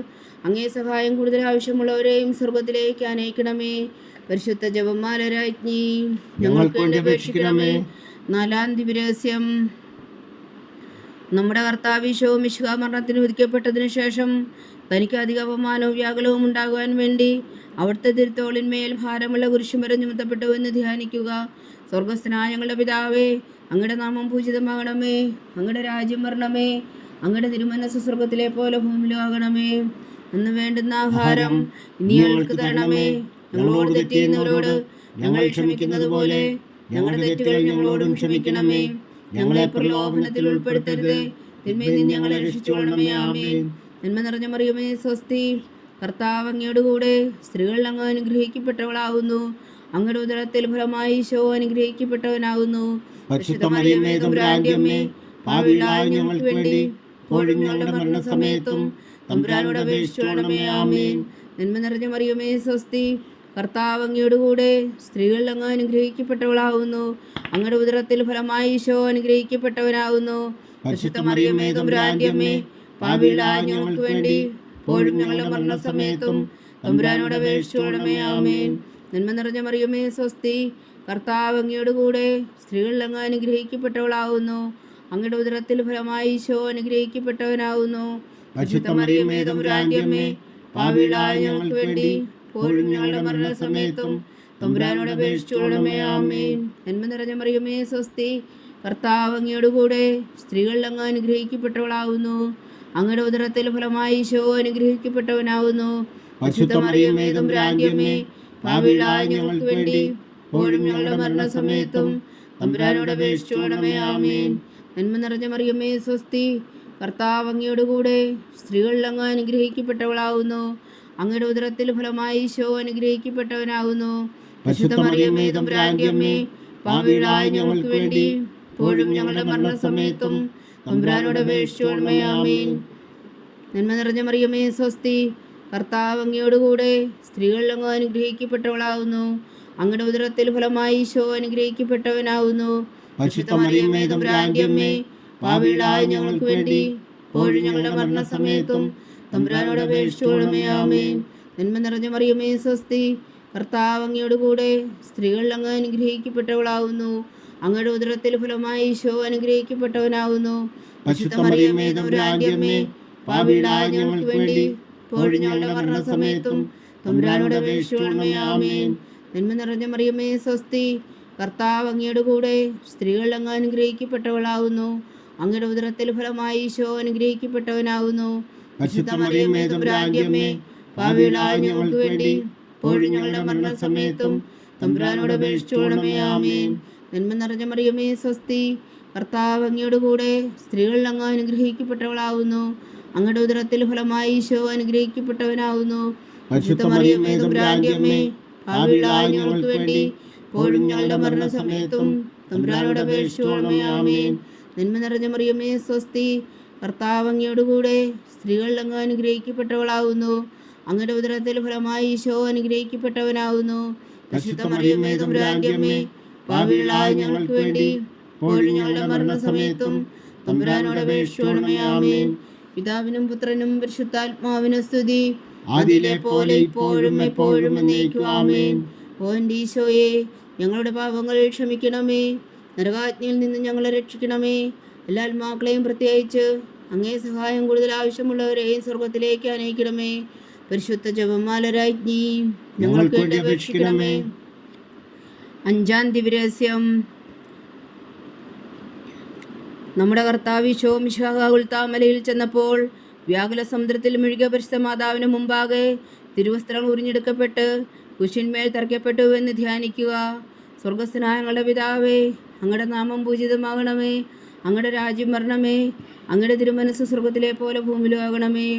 അങ്ങേ സഹായം കൂടുതൽ ആവശ്യമുള്ളവരെയും സ്വർഗത്തിലേക്ക് അനയിക്കണമേ. പരിശുദ്ധ ജപമാല രാജ്ഞി, ഞങ്ങൾക്ക് വേണ്ടി അപേക്ഷിക്കണമേ. നാലാം ദിവ്യരഹസ്യം. നമ്മുടെ കർത്താവ് ഈശോ മിശിഹാ മരണത്തിന് വിധിക്കപ്പെട്ടതിനു ശേഷം തനിക്ക് അധിക അപമാനവും വ്യാകുലവും ഉണ്ടാകുവാൻ വേണ്ടി അവിടുത്തെ തിരുത്തോളിന്മേൽ ഭാരമുള്ള കുരിശുമരം ചുമത്തപ്പെട്ടു എന്ന് ധ്യാനിക്കുക. സ്വർഗസ്ഥനായ ഞങ്ങളുടെ പിതാവേ, അങ്ങയുടെ നാമം പൂജിതമാകണമേ, അങ്ങയുടെ രാജ്യം വരണമേ, അങ്ങയുടെ തിരുമനസ്സ് സ്വർഗത്തിലെ പോലെ ഭൂമിയിലും ആകണമേ. അന്ന് വേണ്ടുന്ന ആഹാരം ഇനി ഞങ്ങൾക്ക് തരണമേ. ഞങ്ങളോട് തെറ്റ് ചെയ്യുന്നവരോട് ഞങ്ങൾ ക്ഷമിക്കുന്നത് പോലെ ഞങ്ങളുടെ തെറ്റുകൾ ഞങ്ങളോടും ക്ഷമിക്കണമേ. ഞങ്ങളെ പ്രലോഭനത്തിൽ ഉൾപ്പെടുത്തരുത്, തിന്മയിൽ നിന്ന് ഞങ്ങളെ രക്ഷിച്ചുകൊള്ളണമേ. ആമേൻ. നന്മ നിറഞ്ഞ മറിയമേ സ്വസ്തി, കർത്താവ് അങ്ങയോട് കൂടെ സ്ത്രീകൾ അങ്ങ് അനുഗ്രഹിക്കപ്പെട്ടവളാകുന്നു. അങ്ങയുടെ ഉദരത്തിൽ ഫലമായി ഈശോ അനുഗ്രഹിക്കപ്പെട്ടവനാകുന്നു. പരിശുദ്ധ മറിയമേ തമ്പുരാന്റെ അമ്മേ, പാപികളായ ഞങ്ങൾക്ക് വേണ്ടി ഇപ്പോഴും ഞങ്ങളുടെ മരണസമയത്തും തമ്പുരാനോട് അപേക്ഷിച്ചുകൊള്ളണമേ. ആമേൻ. നന്മ നിറഞ്ഞ മറിയമേ സ്വസ്തി, കർത്താവ് അങ്ങയോട് കൂടെ സ്ത്രീകൾ അങ്ങ് അനുഗ്രഹിക്കപ്പെട്ടവളാകുന്നു. അങ്ങയുടെ ഉദരത്തിൽ ഫലമായി ഈശോ അനുഗ്രഹിക്കപ്പെട്ടവനാകുന്നു. പരിശുദ്ധ മറിയമേ തമ്പുരാന്റെ അമ്മേ, പാപികളായ ഞങ്ങൾക്ക് വേണ്ടി ഇപ്പോഴും ഞങ്ങളുടെ മരണസമയത്തും തമ്പുരാനോട് അപേക്ഷിച്ചുകൊള്ളണമേ. ആമേൻ. നന്മ നിറഞ്ഞ മറിയമേ സ്വസ്തി, കർത്താവ് അങ്ങയോട് കൂടെ സ്ത്രീകൾ അങ്ങ് അനുഗ്രഹിക്കപ്പെട്ടവളാകുന്നു. അങ്ങയുടെ ഉദരത്തിൽ ഫലമായി ഈശോ അനുഗ്രഹിക്കപ്പെട്ടവനാകുന്നു. പരിശുദ്ധ മറിയമേ തമ്പുരാന്റെ അമ്മേ, പാപികളായ ഞങ്ങൾക്ക് വേണ്ടി ഇപ്പോഴും ഞങ്ങളുടെ മരണസമയത്തും തമ്പുരാനോട് അപേക്ഷിച്ചുകൊള്ളണമേ. ആമേൻ. നന്മ നിറഞ്ഞ മറിയമേ സ്വസ്തി, കർത്താവ് അങ്ങയോട് കൂടെ സ്ത്രീകൾ അങ്ങ് അനുഗ്രഹിക്കപ്പെട്ടവളാകുന്നു. അങ്ങയുടെ ഉദരത്തിൽ ഫലമായി ഈശോ അനുഗ്രഹിക്കപ്പെട്ടവനാകുന്നു. പരിശുദ്ധ മറിയമേ തമ്പുരാന്റെ അമ്മേ, പാപികളായ ഞങ്ങൾക്ക് വേണ്ടി ഇപ്പോഴും ഞങ്ങളുടെ മരണസമയത്തും തമ്പുരാനോട് അപേക്ഷിച്ചുകൊള്ളണമേ. ആമേൻ. നന്മ നിറഞ്ഞ മറിയമേ സ്വസ്തി, കർത്താവ് അങ്ങയോട് കൂടെ സ്ത്രീകൾ അങ്ങ് അനുഗ്രഹിക്കപ്പെട്ടവളാകുന്നു. അങ്ങയുടെ ഉദരത്തിൽ ഫലമായി ഈശോ അനുഗ്രഹിക്കപ്പെട്ടവനാകുന്നു. പരിശുദ്ധ മറിയമേ തമ്പുരാന്റെ അമ്മേ, പാപികളായ ഞങ്ങൾക്ക് വേണ്ടി ഇപ്പോഴും ഞങ്ങളുടെ മരണസമയത്തും തമ്പുരാനോട് അപേക്ഷിച്ചുകൊള്ളണമേ. ആമേൻ. നന്മ നിറഞ്ഞ മറിയമേ സ്വസ്തി, കർത്താവ് അങ്ങയോട് കൂടെ സ്ത്രീകൾ അങ്ങ് അനുഗ്രഹിക്കപ്പെട്ടവളാകുന്നു. അങ്ങയുടെ ഉദരത്തിൽ ഫലമായി ഈശോ അനുഗ്രഹിക്കപ്പെട്ടവനാകുന്നു. പരിശുദ്ധ മറിയമേ തമ്പുരാന്റെ അമ്മേ, പാപികളായ ഞങ്ങൾക്ക് വേണ്ടി ഇപ്പോഴും ഞങ്ങളുടെ മരണസമയത്തും തമ്പുരാനോട് അപേക്ഷിച്ചുകൊള്ളണമേ. ആമേൻ. നന്മ നിറഞ്ഞ മറിയമേ സ്വസ്തി, കർത്താവ് അങ്ങയോട് കൂടെ സ്ത്രീകൾ അങ്ങ് അനുഗ്രഹിക്കപ്പെട്ടവളാകുന്നു. അങ്ങയുടെ ഉദരത്തിൽ ഫലമായി ഈശോ അനുഗ്രഹിക്കപ്പെട്ടവനാകുന്നു. പരിശുദ്ധ മറിയമേ തമ്പുരാന്റെ അമ്മേ, പാപികളായ ഞങ്ങൾക്ക് വേണ്ടി ഇപ്പോഴും ഞങ്ങളുടെ മരണസമയത്തും തമ്പുരാനോട് അപേക്ഷിച്ചുകൊള്ളണമേ. ആമേൻ. നന്മ നിറഞ്ഞ മറിയമേ സ്വസ്തി, കർത്താവ് അങ്ങയോട് കൂടെ സ്ത്രീകൾ അങ്ങ് അനുഗ്രഹിക്കപ്പെട്ടവളാകുന്നു. അങ്ങയുടെ ഉദരത്തിൽ ഫലമായി ഈശോ അനുഗ്രഹിക്കപ്പെട്ടവനാകുന്നു. പരിശുദ്ധ മറിയമേ തമ്പുരാന്റെ അമ്മേ, പാപികളായ ഞങ്ങൾക്ക് വേണ്ടി ഇപ്പോഴും ഞങ്ങളുടെ മരണസമയത്തും തമ്പുരാനോട് അപേക്ഷിച്ചുകൊള്ളണമേ. ആമേൻ. നന്മ നിറഞ്ഞ മറിയമേ സ്വസ്തി, കർത്താവ് അങ്ങയോട് കൂടെ സ്ത്രീകൾ അങ്ങ് അനുഗ്രഹിക്കപ്പെട്ടവളാകുന്നു. അങ്ങയുടെ ഉദരത്തിൽ ഫലമായി ഈശോ അനുഗ്രഹിക്കപ്പെട്ടവനാകുന്നു. പരിശുദ്ധ മറിയമേ തമ്പുരാന്റെ അമ്മേ, പാപികളായ ഞങ്ങൾക്ക് വേണ്ടി ഇപ്പോഴും ഞങ്ങളുടെ മരണസമയത്തും തമ്പുരാനോട് അപേക്ഷിച്ചുകൊള്ളണമേ. ആമേൻ. നന്മ നിറഞ്ഞ മറിയമേ സ്വസ്തി, കർത്താവ് അങ്ങയോട് കൂടെ സ്ത്രീകൾ അങ്ങ് അനുഗ്രഹിക്കപ്പെട്ടവളാകുന്നു. അങ്ങയുടെ ഉദരത്തിൽ ഫലമായി ഈശോ അനുഗ്രഹിക്കപ്പെട്ടവനാകുന്നു. പരിശുദ്ധ മറിയമേ തമ്പുരാന്റെ അമ്മേ, പാപികളായ ഞങ്ങൾക്ക് വേണ്ടി ഇപ്പോഴും ഞങ്ങളുടെ മരണസമയത്തും തമ്പുരാനോട് അപേക്ഷിച്ചുകൊള്ളണമേ. ആമേൻ. പിതാവിനും പുത്രനും പരിശുദ്ധാത്മാവിനും സ്തുതി, ആദിയിലെ പോലെ ഇപ്പോഴും എപ്പോഴും എന്നേക്കും. ആമേൻ. ഓ എൻ്റെ ഈശോയെ, ഞങ്ങളുടെ പാപങ്ങൾ ക്ഷമിക്കണമേ, നരകാജ്ഞയിൽ നിന്ന് ഞങ്ങളെ രക്ഷിക്കണമേ. എല്ലാ ആത്മാക്കളെയും പ്രത്യേകിച്ച് അങ്ങേ സഹായം കൂടുതൽ ആവശ്യമുള്ളവരെയും സ്വർഗത്തിലേക്ക് അനയിക്കണമേ. പരിശുദ്ധ ജപമാല രാജ്ഞി, ഞങ്ങൾക്ക് വേണ്ടി അപേക്ഷിക്കണമേ. അഞ്ചാം ദിവ്യരഹസ്യം. നമ്മുടെ കർത്താവ് ഈശോ മിശിഹാ ഉൾത്താമലയിൽ ചെന്നപ്പോൾ വ്യാകുല സമുദ്രത്തിൽ മുഴുകിയ പരിശുദ്ധ മാതാവിന് മുമ്പാകെ തിരുവസ്ത്രങ്ങൾ ഉരിഞ്ഞെടുക്കപ്പെട്ട് കുരിശിന്മേൽ തറയ്ക്കപ്പെട്ടു എന്ന് ധ്യാനിക്കുക. സ്വർഗസ്ഥനായ ഞങ്ങളുടെ പിതാവേ, അങ്ങയുടെ നാമം പൂജിതമാകണമേ, അങ്ങയുടെ രാജ്യം വരണമേ, അങ്ങയുടെ തിരുമനസ്സ് സ്വർഗത്തിലെ പോലെ ഭൂമിയിലും ആകണമേ.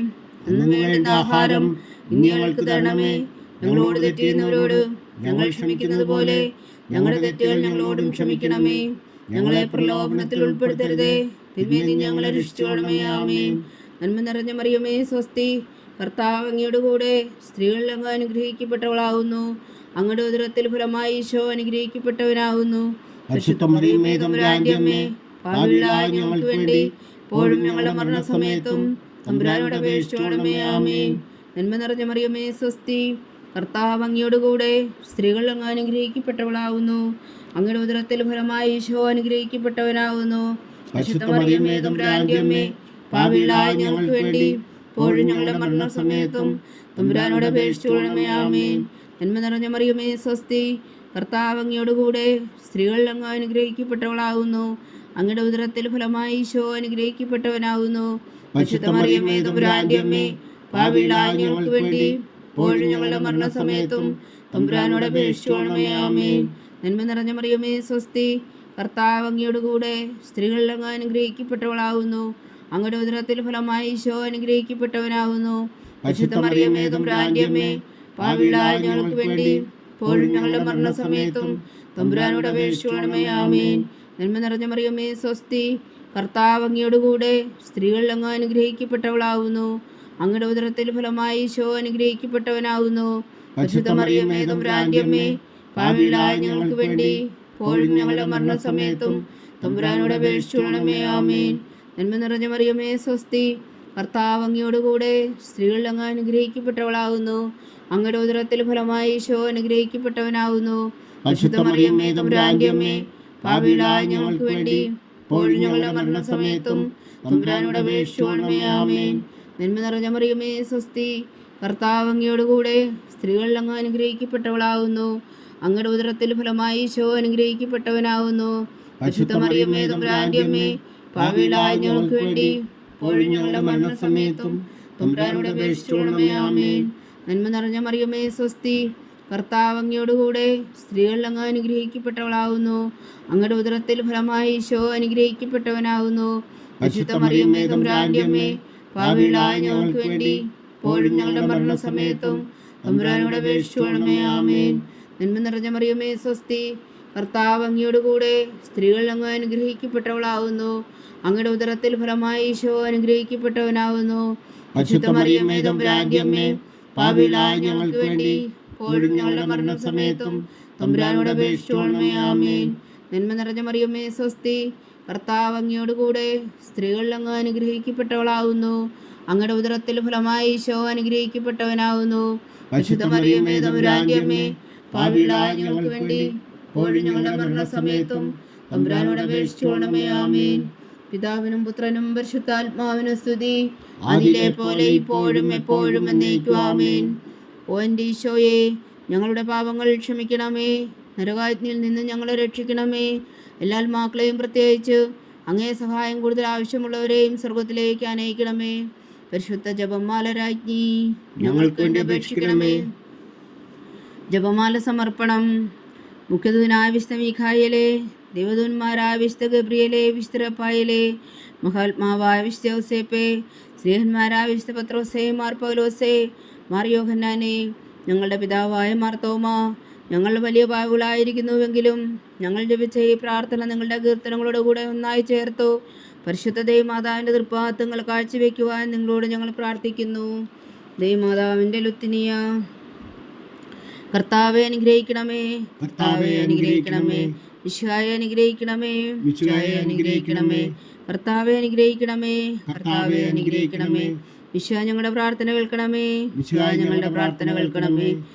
അന്ന് വേണ്ടുന്ന ആഹാരം ഇനി ഞങ്ങൾക്ക് തരണമേ. ഞങ്ങളോട് തെറ്റ് ചെയ്യുന്നവരോട് ഞങ്ങൾ ക്ഷമിക്കുന്നത് പോലെ ഞങ്ങളുടെ തെറ്റുകൾ ഞങ്ങളോടും ക്ഷമിക്കണമേ. ഞങ്ങളെ പ്രലോഭനത്തിൽ ഉൾപ്പെടുത്തരുതേ, തിന്മയിൽ നിന്ന് ഞങ്ങളെ രക്ഷിച്ചുകൊള്ളണമേ. ആമേൻ. നന്മ നിറഞ്ഞ മറിയമേ സ്വസ്തി, കർത്താവ് അങ്ങയോട് കൂടെ സ്ത്രീകൾ അങ്ങ് അനുഗ്രഹിക്കപ്പെട്ടവളാകുന്നു. അങ്ങയുടെ ഉദരത്തിൽ ഫലമായി ഈശോ അനുഗ്രഹിക്കപ്പെട്ടവനാകുന്നു. പരിശുദ്ധ മറിയമേ തമ്പുരാന്റെ അമ്മേ, പാപികളായ ഞങ്ങൾക്ക് വേണ്ടി ഇപ്പോഴും ഞങ്ങളുടെ മരണസമയത്തും തമ്പുരാനോട് അപേക്ഷിച്ചുകൊള്ളണമേ. ആമേൻ. നന്മ നിറഞ്ഞ മറിയമേ സ്വസ്തി, കർത്താവ് അങ്ങയോട് കൂടെ സ്ത്രീകൾ അങ്ങ് അനുഗ്രഹിക്കപ്പെട്ടവളാകുന്നു. അങ്ങയുടെ ഉദരത്തിൽ ഫലമായി ഈശോ അനുഗ്രഹിക്കപ്പെട്ടവനാകുന്നു. പരിശുദ്ധ മറിയമേ തമ്പുരാന്റെ അമ്മേ, പാപികളായ ഞങ്ങൾക്ക് വേണ്ടി ഇപ്പോഴും ഞങ്ങളുടെ മരണസമയത്തും തമ്പുരാനോട് അപേക്ഷിച്ചുകൊള്ളണമേ. ആമേൻ. നന്മ നിറഞ്ഞ മറിയമേ സ്വസ്തി, കർത്താവ് അങ്ങയോടുകൂടെ സ്ത്രീകളിൽ അങ്ങ് അനുഗ്രഹിക്കപ്പെട്ടവളാകുന്നു. അങ്ങയുടെ ഉദരത്തിൽ ഫലമായി ഈശോ അനുഗ്രഹിക്കപ്പെട്ടവനാകുന്നു. പരിശുദ്ധ മറിയമേ തമ്പുരാന്റെ അമ്മേ, പാപികളായ ഞങ്ങൾക്ക് വേണ്ടി ഇപ്പോഴും ഞങ്ങളുടെ മരണസമയത്തും തമ്പുരാനോട് അപേക്ഷിച്ചുകൊള്ളണമേ. ആമേൻ. നന്മ നിറഞ്ഞ മറിയമേ സ്വസ്തി, കർത്താവ് അങ്ങയോടുകൂടെ സ്ത്രീകളിൽ അങ്ങ് അനുഗ്രഹിക്കപ്പെട്ടവളാകുന്നു. അങ്ങയുടെ ഉദരത്തിൽ ഫലമായി ഈശോ അനുഗ്രഹിക്കപ്പെട്ടവനാകുന്നു. പരിശുദ്ധ മറിയമേ തമ്പുരാന്റെ അമ്മേ, പാപികളായ ഞങ്ങൾക്ക് വേണ്ടി ഇപ്പോഴും ഞങ്ങളുടെ മരണസമയത്തും തമ്പുരാനോട് അപേക്ഷിച്ചുകൊള്ളണമേ. ആമേൻ. നന്മ നിറഞ്ഞ മറിയമേ സ്വസ്തി, കർത്താവ് അങ്ങയോടുകൂടെ സ്ത്രീകളിൽ അങ്ങ് അനുഗ്രഹിക്കപ്പെട്ടവളാകുന്നു. അങ്ങയുടെ ഉദരത്തിൽ ഫലമായി ഈശോ അനുഗ്രഹിക്കപ്പെട്ടവനാകുന്നു. പരിശുദ്ധ മറിയമേ തമ്പുരാന്റെ അമ്മേ, പാപികളായ ഞങ്ങൾക്ക് വേണ്ടി ഇപ്പോഴും ഞങ്ങളുടെ മരണസമയത്തും തമ്പുരാനോട് അപേക്ഷിച്ചുകൊള്ളണമേ. ആമേൻ. നന്മ നിറഞ്ഞ മറിയമേ സ്വസ്തി, കർത്താവ് അങ്ങയോടുകൂടെ സ്ത്രീകളിൽ അങ്ങ് അനുഗ്രഹിക്കപ്പെട്ടവളാകുന്നു. അങ്ങയുടെ ഉദരത്തിൽ ഫലമായി ഈശോ അനുഗ്രഹിക്കപ്പെട്ടവനാകുന്നു. പരിശുദ്ധ മറിയമേ തമ്പുരാന്റെ അമ്മേ, പാപികളായ ഞങ്ങൾക്ക് വേണ്ടി ഇപ്പോഴും ഞങ്ങളുടെ മരണസമയത്തും തമ്പുരാനോട് അപേക്ഷിച്ചുകൊള്ളണമേ. ആമേൻ. നന്മ നിറഞ്ഞ മറിയമേ സ്വസ്തി, കർത്താവ് അങ്ങയോടുകൂടെ സ്ത്രീകളിൽ അങ്ങ് അനുഗ്രഹിക്കപ്പെട്ടവളാകുന്നു. അങ്ങയുടെ ഉദരത്തിൽ ഫലമായി ഈശോ അനുഗ്രഹിക്കപ്പെട്ടവനാകുന്നു. പരിശുദ്ധ മറിയമേ തമ്പുരാന്റെ അമ്മേ, പാപികളായ ഞങ്ങൾക്ക് വേണ്ടി ഇപ്പോഴും ഞങ്ങളുടെ മരണസമയത്തും തമ്പുരാനോട് അപേക്ഷിച്ചുകൊള്ളണമേ. ആമേൻ. നന്മ നിറഞ്ഞ മറിയമേ സ്വസ്തി, കർത്താവ് അങ്ങയോടുകൂടെ സ്ത്രീകളിൽ അങ്ങ് അനുഗ്രഹിക്കപ്പെട്ടവളാകുന്നു. അങ്ങയുടെ ഉദരത്തിൽ ഫലമായി ഈശോ അനുഗ്രഹിക്കപ്പെട്ടവനാകുന്നു. പരിശുദ്ധ മറിയമേ തമ്പുരാന്റെ അമ്മേ, പാപികളായ ഞങ്ങൾക്ക് വേണ്ടി ഇപ്പോഴും ഞങ്ങളുടെ മരണസമയത്തും തമ്പുരാനോട് അപേക്ഷിച്ചുകൊള്ളണമേ. ആമേൻ. നന്മ നിറഞ്ഞ മറിയമേ സ്വസ്തി, കർത്താവ് അങ്ങയോടുകൂടെ സ്ത്രീകളിൽ അങ്ങ് അനുഗ്രഹിക്കപ്പെട്ടവളാകുന്നു. അങ്ങയുടെ ഉദരത്തിൽ ഫലമായി ഈശോ അനുഗ്രഹിക്കപ്പെട്ടവനാകുന്നു. പരിശുദ്ധ മറിയമേ തമ്പുരാന്റെ അമ്മേ, പാപികളായ ഞങ്ങൾക്ക് വേണ്ടി ഇപ്പോഴും ഞങ്ങളുടെ മരണസമയത്തും തമ്പുരാനോട് അപേക്ഷിച്ചുകൊള്ളണമേ. ആമേൻ. നന്മ നിറഞ്ഞ മറിയമേ സ്വസ്തി, കർത്താവ് അങ്ങയോടുകൂടെ സ്ത്രീകളിൽ അങ്ങ് അനുഗ്രഹിക്കപ്പെട്ടവളാകുന്നു. അങ്ങയുടെ ഉദരത്തിൽ ഫലമായി ഈശോ അനുഗ്രഹിക്കപ്പെട്ടവനാകുന്നു. പരിശുദ്ധ മറിയമേ തമ്പുരാന്റെ അമ്മേ, പാപികളായ ഞങ്ങൾക്ക് വേണ്ടി ഇപ്പോഴും ഞങ്ങളുടെ മരണസമയത്തും തമ്പുരാനോട് അപേക്ഷിച്ചുകൊള്ളണമേ. ആമേൻ. പിതാവിനും പുത്രനും പരിശുദ്ധാത്മാവിനും സ്തുതി, അതിലെ പോലെ ഇപ്പോഴും എപ്പോഴും എന്നേക്കും. ആമേൻ. ഓ എൻ്റെ ഈശോയെ, ഞങ്ങളുടെ പാപങ്ങൾ ക്ഷമിക്കണമേ. നരകാഗ്നിയിൽ നിന്ന് ഞങ്ങളെ രക്ഷിക്കണമേ. എല്ലാ ആത്മാക്കളെയും പ്രത്യേകിച്ച് അങ്ങേ സഹായം കൂടുതൽ ആവശ്യമുള്ളവരെയും സ്വർഗത്തിലേക്ക് അനയിക്കണമേ. പരിശുദ്ധ ജപമാല രാജ്ഞി, ഞങ്ങൾക്ക് വേണ്ടി അപേക്ഷിക്കണമേ. ജപമാല സമർപ്പണം. മുഖ്യദൂതനായ വിശുദ്ധ മീഖായേലേ, ദൈവദൂതന്മാരായ വിശുദ്ധ ഗബ്രിയേലേ, വിശുദ്ധ റഫായേലേ, മഹാത്മാവായ വിശുദ്ധ യോസേപ്പേ, സ്നേഹന്മാരായ വിശുദ്ധ പത്രോസേ, മാർ പൗലോസേ, മാർ യോഹന്നാനേ, ഞങ്ങളുടെ പിതാവായ മാർ തോമാ, ഞങ്ങൾ വലിയ പാപികളായിരിക്കുന്നുവെങ്കിലും ഞങ്ങൾ ജപിച്ച ഈ പ്രാർത്ഥന നിങ്ങളുടെ കീർത്തനങ്ങളോട് കൂടെ ഒന്നായി ചേർത്തു പരിശുദ്ധ ദൈവമാതാവിൻ്റെ തൃപ്പാദങ്ങൾ കാഴ്ചവെക്കുവാൻ നിങ്ങളോട് ഞങ്ങൾ പ്രാർത്ഥിക്കുന്നു. ദൈവമാതാവിൻ്റെ ലുത്തിനിയ, കർത്താവെ അനുഗ്രഹിക്കണമേ. കർത്താവെ അനുഗ്രഹിക്കണമേ. മിശിഹായെ അനുഗ്രഹിക്കണമേ. മിശിഹായെ അനുഗ്രഹിക്കണമേ. കർത്താവെ അനുഗ്രഹിക്കണമേ. കർത്താവെ അനുഗ്രഹിക്കണമേ. മിശിഹാ ഞങ്ങളുടെ പ്രാർത്ഥന കേൾക്കണമേ. മിശിഹാ ഞങ്ങളുടെ പ്രാർത്ഥന കേൾക്കണമേ.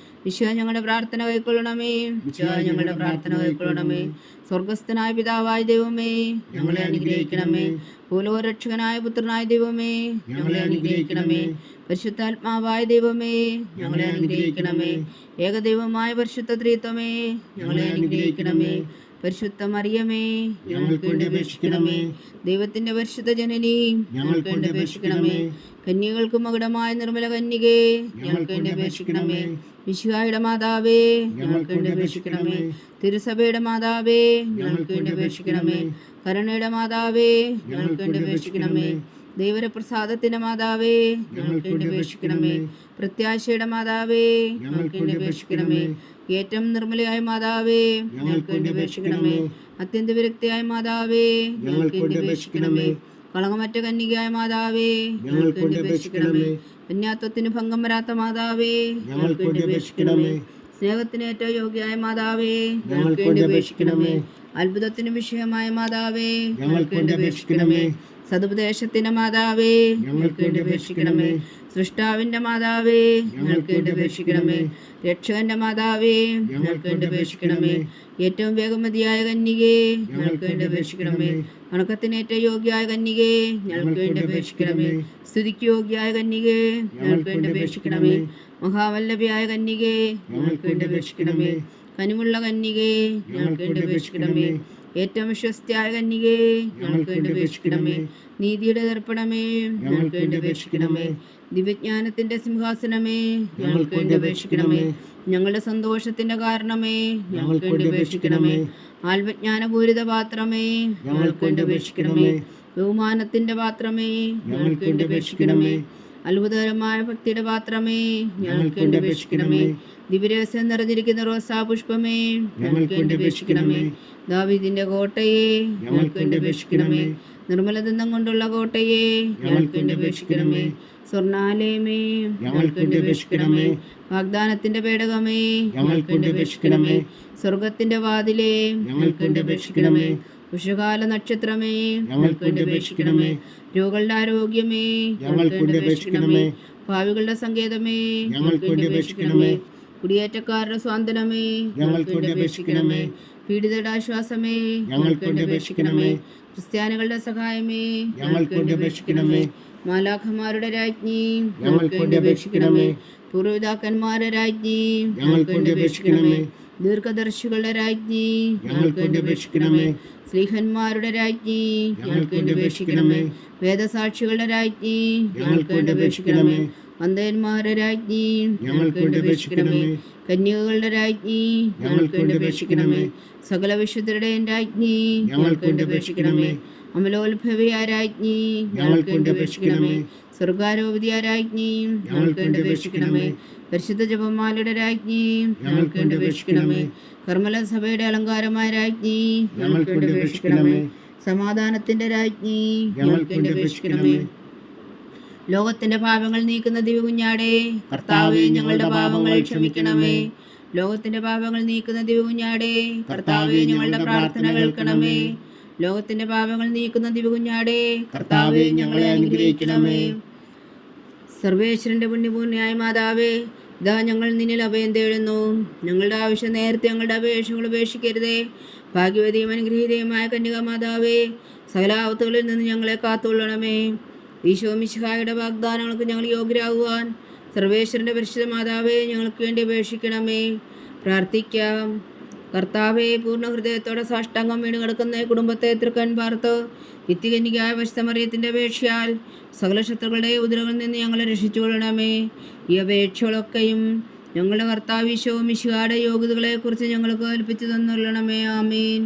മിശിഹാ ഞങ്ങളുടെ പ്രാർത്ഥന കൈക്കൊള്ളണമേ. മിശിഹാ ഞങ്ങളുടെ പ്രാർത്ഥന കൈക്കൊള്ളണമേ. സ്വർഗസ്ഥനായ പിതാവായ ദൈവമേ, ഞങ്ങളെ അനുഗ്രഹിക്കണമേ. ഭൂലോകരക്ഷകനായ പുത്രനായ ദൈവമേ, ഞങ്ങളെ അനുഗ്രഹിക്കണമേ. പരിശുദ്ധാത്മാവായ ദൈവമേ, ഞങ്ങളെ അനുഗ്രഹിക്കണമേ. ഏകദൈവമായ പരിശുദ്ധ ത്രിത്വമേ, ഞങ്ങളെ അനുഗ്രഹിക്കണമേ. പരിശുദ്ധ മറിയമേ, ഞങ്ങൾക്ക് വേണ്ടി അപേക്ഷിക്കണമേ. ദൈവത്തിന്റെ പരിശുദ്ധ ജനനി, ഞങ്ങൾക്ക് വേണ്ടി അപേക്ഷിക്കണമേ. കന്യകൾക്ക് മകുടമായ നിർമ്മല കന്യകേ, ഞങ്ങൾക്ക് വേണ്ടി അപേക്ഷിക്കണമേ. മിശിഹായുടെ മാതാവേ, ഞങ്ങൾക്ക് വേണ്ടി അപേക്ഷിക്കണമേ. തിരുസഭയുടെ മാതാവേ, ഞങ്ങൾക്ക് വേണ്ടി അപേക്ഷിക്കണമേ. കരുണയുടെ മാതാവേ, ഞങ്ങൾക്ക് വേണ്ടി അപേക്ഷിക്കണമേ. ദൈവപ്രസാദത്തിന്റെ മാതാവേ, ഞങ്ങൾക്ക് വേണ്ടി അപേക്ഷിക്കണമേ. പ്രത്യാശയുടെ മാതാവേ, ഞങ്ങൾക്ക് വേണ്ടി അപേക്ഷിക്കണമേ. ഏറ്റവും നിർമ്മലയായ മാതാവേ, ഞങ്ങൾക്ക് വേണ്ടി അപേക്ഷിക്കണമേ. അത്യന്ത വിരക്തിയായ മാതാവേ, ഞങ്ങൾക്ക് വേണ്ടി അപേക്ഷിക്കണമേ. കളങ്കമറ്റ കന്യകയായ മാതാവേ, ഞങ്ങൾക്ക് വേണ്ടി അപേക്ഷിക്കണമേ. കന്യാത്വത്തിന് ഭംഗം വരാത്ത മാതാവേ, ഞങ്ങൾക്ക് വേണ്ടി അപേക്ഷിക്കണമേ. സ്നേഹത്തിന് ഏറ്റവും യോഗ്യയായ മാതാവേ, ഞങ്ങൾക്ക് വേണ്ടി അപേക്ഷിക്കണമേ. അത്ഭുതത്തിന് വിഷയമായ മാതാവേ, ഞങ്ങൾക്ക് വേണ്ടി അപേക്ഷിക്കണമേ. സതുപദേശത്തിന്റെ മാതാവേ ഞങ്ങൾക്ക് വേണ്ടി അപേക്ഷിക്കണമേ. സൃഷ്ടാവിന്റെ മാതാവേ ഞങ്ങൾക്ക് വേണ്ടി അപേക്ഷിക്കണമേ. രക്ഷകന്റെ മാതാവേ ഞങ്ങൾക്ക് വേണ്ടി അപേക്ഷിക്കണമേ. ഏറ്റവും വേഗമതിയായ കന്യകേ ഞങ്ങൾക്ക് വേണ്ടി അപേക്ഷിക്കണമേ. വണക്കത്തിനേറ്റ യോഗ്യായ കന്യകേ ഞങ്ങൾക്ക് വേണ്ടി അപേക്ഷിക്കണമേ. സ്തുതിക്ക് യോഗ്യായ കന്യകേ ഞങ്ങൾക്ക് വേണ്ടി അപേക്ഷിക്കണമേ. മഹാവല്ലഭയായ കന്യകേ ഞങ്ങൾക്ക് വേണ്ടി അപേക്ഷിക്കണമേ. കനിവുള്ള കന്യകേ ഞങ്ങൾക്ക് വേണ്ടി അപേക്ഷിക്കണമേ. ഏറ്റവും വിശ്വസ്തയായ കന്യകേ ഞങ്ങൾക്ക് വേണ്ടി അപേക്ഷിക്കണമേ. നീതിയുടെ ദർപ്പണമേ ഞങ്ങൾക്ക് വേണ്ടി അപേക്ഷിക്കണമേ. ദിവ്യജ്ഞാനത്തിന്റെ സിംഹാസനമേ ഞങ്ങൾക്ക് വേണ്ടി അപേക്ഷിക്കണമേ. ഞങ്ങളുടെ സന്തോഷത്തിന്റെ കാരണമേ ഞങ്ങൾക്ക് വേണ്ടി അപേക്ഷിക്കണമേ. ആത്മജ്ഞാനപൂരിത പാത്രമേ ഞങ്ങൾക്ക് വേണ്ടി അപേക്ഷിക്കണമേ. ബഹുമാനത്തിന്റെ പാത്രമേ ഞങ്ങൾക്ക് വേണ്ടി അപേക്ഷിക്കണമേ. അത്ഭുതകരമായ ഭക്തിയുടെ പാത്രമേ ഞങ്ങൾക്ക് വേണ്ടി അപേക്ഷിക്കണമേ. ദിവ്യരഹസ്യം നിറഞ്ഞിരിക്കുന്ന റോസാ പുഷ്പമേ ഞങ്ങൾക്ക് വേണ്ടി അപേക്ഷിക്കണമേ. ദാവീദിന്റെ കോട്ടയെ ഞങ്ങൾക്ക് വേണ്ടി അപേക്ഷിക്കണമേ. നിർമ്മലദന്തം കൊണ്ടുള്ള കോട്ടയെ ഞങ്ങൾക്ക് വേണ്ടി അപേക്ഷിക്കണമേ. സ്വർണാലയമേ ഞങ്ങൾക്ക് വേണ്ടി അപേക്ഷിക്കണമേ. വാഗ്ദാനത്തിന്റെ പേടകമേ ഞങ്ങൾക്ക് വേണ്ടി അപേക്ഷിക്കണമേ. സ്വർഗത്തിന്റെ വാതിലേ ഞങ്ങൾക്ക് വേണ്ടി അപേക്ഷിക്കണമേ. ഉഷകാല നക്ഷത്രമേ ഞങ്ങൾക്ക് വേണ്ടി അപേക്ഷിക്കണമേ. രോഗികളുടെ ആരോഗ്യമേ ഞങ്ങൾക്ക് വേണ്ടി അപേക്ഷിക്കണമേ. ഭാവികളുടെ സങ്കേതമേ ഞങ്ങൾക്ക് വേണ്ടി അപേക്ഷിക്കണമേ. കുടിയേറ്റക്കാരുടെ സ്വാന്തനമേ ഞങ്ങൾക്ക് വേണ്ടി അപേക്ഷിക്കണമേ. പീഡിതരുടെ ആശ്വാസമേ ഞങ്ങൾക്ക് വേണ്ടി അപേക്ഷിക്കണമേ. ക്രിസ്ത്യാനികളുടെ സഹായമേ ഞങ്ങൾക്ക് വേണ്ടി അപേക്ഷിക്കണമേ. മാലാഖമാരുടെ രാജ്ഞി ഞങ്ങൾക്ക് വേണ്ടി അപേക്ഷിക്കണമേ. പൂർവ്വപിതാക്കന്മാരുടെ രാജ്ഞി ഞങ്ങൾക്ക് വേണ്ടി അപേക്ഷിക്കണമേ. ദീർഘദർശികളുടെ രാജ്ഞി ഞങ്ങൾക്ക് വേണ്ടി അപേക്ഷിക്കണമേ. സ്ലീഹന്മാരുടെ രാജ്ഞി ഞങ്ങൾക്ക് വേണ്ടി അപേക്ഷിക്കണമേ. വേദസാക്ഷികളുടെ രാജ്ഞി ഞങ്ങൾക്ക് വേണ്ടി അപേക്ഷിക്കണമേ. അന്ധന്മാരുടെ രാജ്ഞി ഞങ്ങൾക്ക് വേണ്ടി അപേക്ഷിക്കണമേ. കന്യകകളുടെ രാജ്ഞി ഞങ്ങൾക്ക് വേണ്ടി അപേക്ഷിക്കണമേ. സകല വിശുദ്ധരുടെയും രാജ്ഞി ഞങ്ങൾക്ക് വേണ്ടി അപേക്ഷിക്കണമേ. അമലോത്ഭവയായ രാജ്ഞി ഞങ്ങൾക്ക് വേണ്ടി അപേക്ഷിക്കണമേ. സ്വർഗാരോപതിയായ രാജ്ഞി ഞങ്ങൾക്ക് വേണ്ടി അപേക്ഷിക്കണമേ. പരിശുദ്ധ ജപമാലയുടെ രാജ്ഞി ഞങ്ങൾക്ക് വേണ്ടി അപേക്ഷിക്കണമേ. കർമ്മല സഭയുടെ അലങ്കാരമായ രാജ്ഞി ഞങ്ങൾക്ക് വേണ്ടി അപേക്ഷിക്കണമേ. സമാധാനത്തിന്റെ രാജ്ഞി ഞങ്ങൾക്ക് വേണ്ടി അപേക്ഷിക്കണമേ. ലോകത്തിന്റെ പാപങ്ങൾ നീക്കുന്ന ദിവ്യകുഞ്ഞാടേ കർത്താവേ ഞങ്ങളുടെ പാപങ്ങൾ ക്ഷമിക്കണമേ. ലോകത്തിന്റെ പാപങ്ങൾ നീക്കുന്ന ദിവ്യകുഞ്ഞാടേ കർത്താവേ ഞങ്ങളുടെ പ്രാർത്ഥന കേൾക്കണമേ. ലോകത്തിന്റെ പാപങ്ങൾ നീക്കുന്ന ദിവ്യകുഞ്ഞാടേ കർത്താവേ ഞങ്ങളെ അനുഗ്രഹിക്കണമേ. സർവേശ്വരന്റെ പുണ്യപൂർണ്ണയായ മാതാവേ, ഇതാ ഞങ്ങൾ നിന്നിൽ അഭയം തേടുന്നു. ഞങ്ങളുടെ ആവശ്യം നേരത്തെ ഞങ്ങളുടെ അപേക്ഷകൾ ഉപേക്ഷിക്കരുതേ. ഭാഗ്യവതിയും അനുഗ്രഹീതയുമായ കന്യക മാതാവേ, സകല ആപത്തുകളിൽ നിന്ന് ഞങ്ങളെ കാത്തുകൊള്ളണമേ. ഈശോ മിശിഹായുടെ വാഗ്ദാനങ്ങൾക്ക് ഞങ്ങൾ യോഗ്യരാകുവാൻ സർവേശ്വരന്റെ പരിശുദ്ധ മാതാവേ ഞങ്ങൾക്ക് വേണ്ടി അപേക്ഷിക്കണമേ. പ്രാർത്ഥിക്കാം. കർത്താവെ, പൂർണ്ണ ഹൃദയത്തോടെ സാഷ്ടാംഗം വീണ് കിടക്കുന്ന കുടുംബത്തെ തൃക്കൻ പാർത്ത് നിത്യകന്യകയായ പരിശുദ്ധമറിയത്തിന്റെ അപേക്ഷയാൽ സകല ശത്രുക്കളുടെ ഉദരങ്ങളിൽ നിന്ന് ഞങ്ങളെ രക്ഷിച്ചുകൊള്ളണമേ. ഈ അപേക്ഷകളൊക്കെയും ഞങ്ങളുടെ കർത്താവ് ഈശോ മിശിഹായുടെ യോഗ്യതകളെക്കുറിച്ച് ഞങ്ങൾക്ക് കൽപ്പിച്ചു തന്നുകൊള്ളണമേ. ആമീൻ.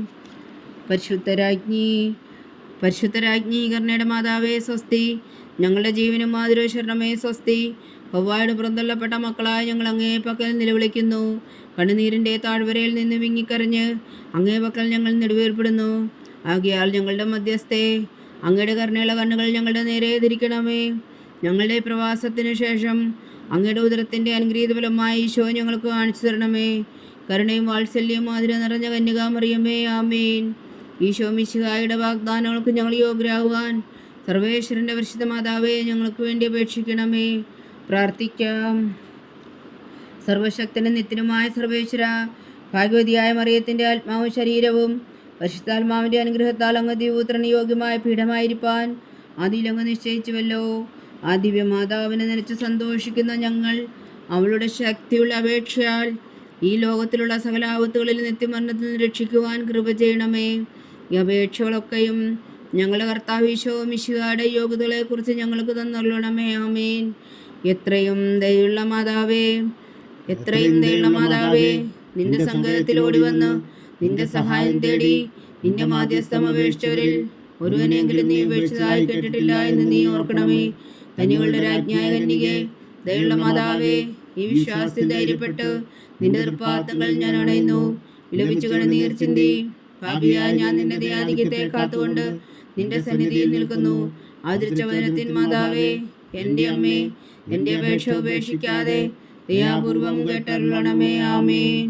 പരിശുദ്ധരാജ്ഞി കരുണയുടെ മാതാവേ സ്വസ്തി. ഞങ്ങളുടെ ജീവനും മാതൃശരണമേ സ്വസ്തി. ഹവ്വായുടെ പുറന്തള്ളപ്പെട്ട മക്കളായ ഞങ്ങൾ അങ്ങേ പക്കൽ നിലവിളിക്കുന്നു. കണ്ണുനീരിൻ്റെ താഴ്വരയിൽ നിന്ന് വിങ്ങിക്കരഞ്ഞ് അങ്ങേ പക്കൽ ഞങ്ങൾ നെടുവേർപ്പെടുന്നു. ആകയാൽ ഞങ്ങളുടെ മധ്യസ്ഥേ, അങ്ങയുടെ കരുണയുള്ള കണ്ണുകൾ ഞങ്ങളുടെ നേരെ തിരിക്കണമേ. ഞങ്ങളുടെ പ്രവാസത്തിനു ശേഷം അങ്ങയുടെ ഉദരത്തിൻ്റെ അനുഗ്രഹീത ഫലമായ ഈശോ ഞങ്ങൾക്ക് കാണിച്ചു തരണമേ. കരുണയും വാത്സല്യവും മാധുര്യം നിറഞ്ഞ കന്യകാമറിയമേ, ആമീൻ. ഈശോ മിശിഹായുടെ വാഗ്ദാനങ്ങൾക്ക് ഞങ്ങൾ യോഗ്യരാകുവാൻ സർവേശ്വരൻ്റെ പരിശുദ്ധ മാതാവേ ഞങ്ങൾക്ക് വേണ്ടി അപേക്ഷിക്കണമേ. പ്രാർത്ഥിക്കാം. സർവശക്തനും നിത്യനുമായ സർവേശ്വര, ഭാഗ്യവതിയായ മറിയത്തിൻ്റെ ആത്മാവും ശരീരവും പരിശുദ്ധാത്മാവിൻ്റെ അനുഗ്രഹത്താൽ അങ്ങ് ദിവ്യപുത്രന് യോഗ്യമായ പീഠമായിരിക്കാൻ ആദിയിലങ്ങ് നിശ്ചയിച്ചുവല്ലോ. ആ ദിവ്യമാതാവിനെ നനച്ച് സന്തോഷിക്കുന്ന ഞങ്ങൾ അവളുടെ ശക്തിയുള്ള അപേക്ഷയാൽ ഈ ലോകത്തിലുള്ള സകല ആപത്തുകളിൽ നിത്യമരണത്തിൽ നിന്ന് രക്ഷിക്കുവാൻ കൃപ ചെയ്യണമേ. ഈ അപേക്ഷകളൊക്കെയും ഞങ്ങളുടെ കർത്താവ് ഈശോ മിശിഹായുടെ യോഗ്യതകളെക്കുറിച്ച് ഞങ്ങൾക്ക് തന്നുകൊള്ളണമേ. ആമീൻ. എത്രയും ദയുള്ള മാതാവേ, നിന്റെ സങ്കേതത്തിൽ ഓടി വന്ന് നിന്റെ സഹായം തേടി നിന്റെ മാധ്യസ്ഥം അപേക്ഷിച്ചവരിൽ ഒരുവനെങ്കിലും നീ ഉപേക്ഷിച്ചതായി കേട്ടിട്ടില്ല എന്ന് നീ ഓർക്കണമേ. കന്യകളുടെ രാജ്ഞിയായ കന്യകേ, ദയുള്ള മാതാവേ, ഈ വിശ്വാസത്തിൽ ധൈര്യപ്പെട്ട് നിന്റെ തൃപ്പാദങ്ങൾ ഞാൻ അണയുന്നു. വിലപിച്ചു കണ്ണുനീർ ചിന്തി പാപിയായ ഞാൻ നിന്റെ ദയാധിക്യത്തെ കാത്തുകൊണ്ട് നിന്റെ സന്നിധിയിൽ നിൽക്കുന്നു. ആദരിച്ച വചനത്തിൻ മാതാവേ, എൻ്റെ അമ്മേ, എൻ്റെ അപേക്ഷ ഉപേക്ഷിക്കാതെ ദയാപൂർവം കേട്ടരുളണമേ. ആമേൻ.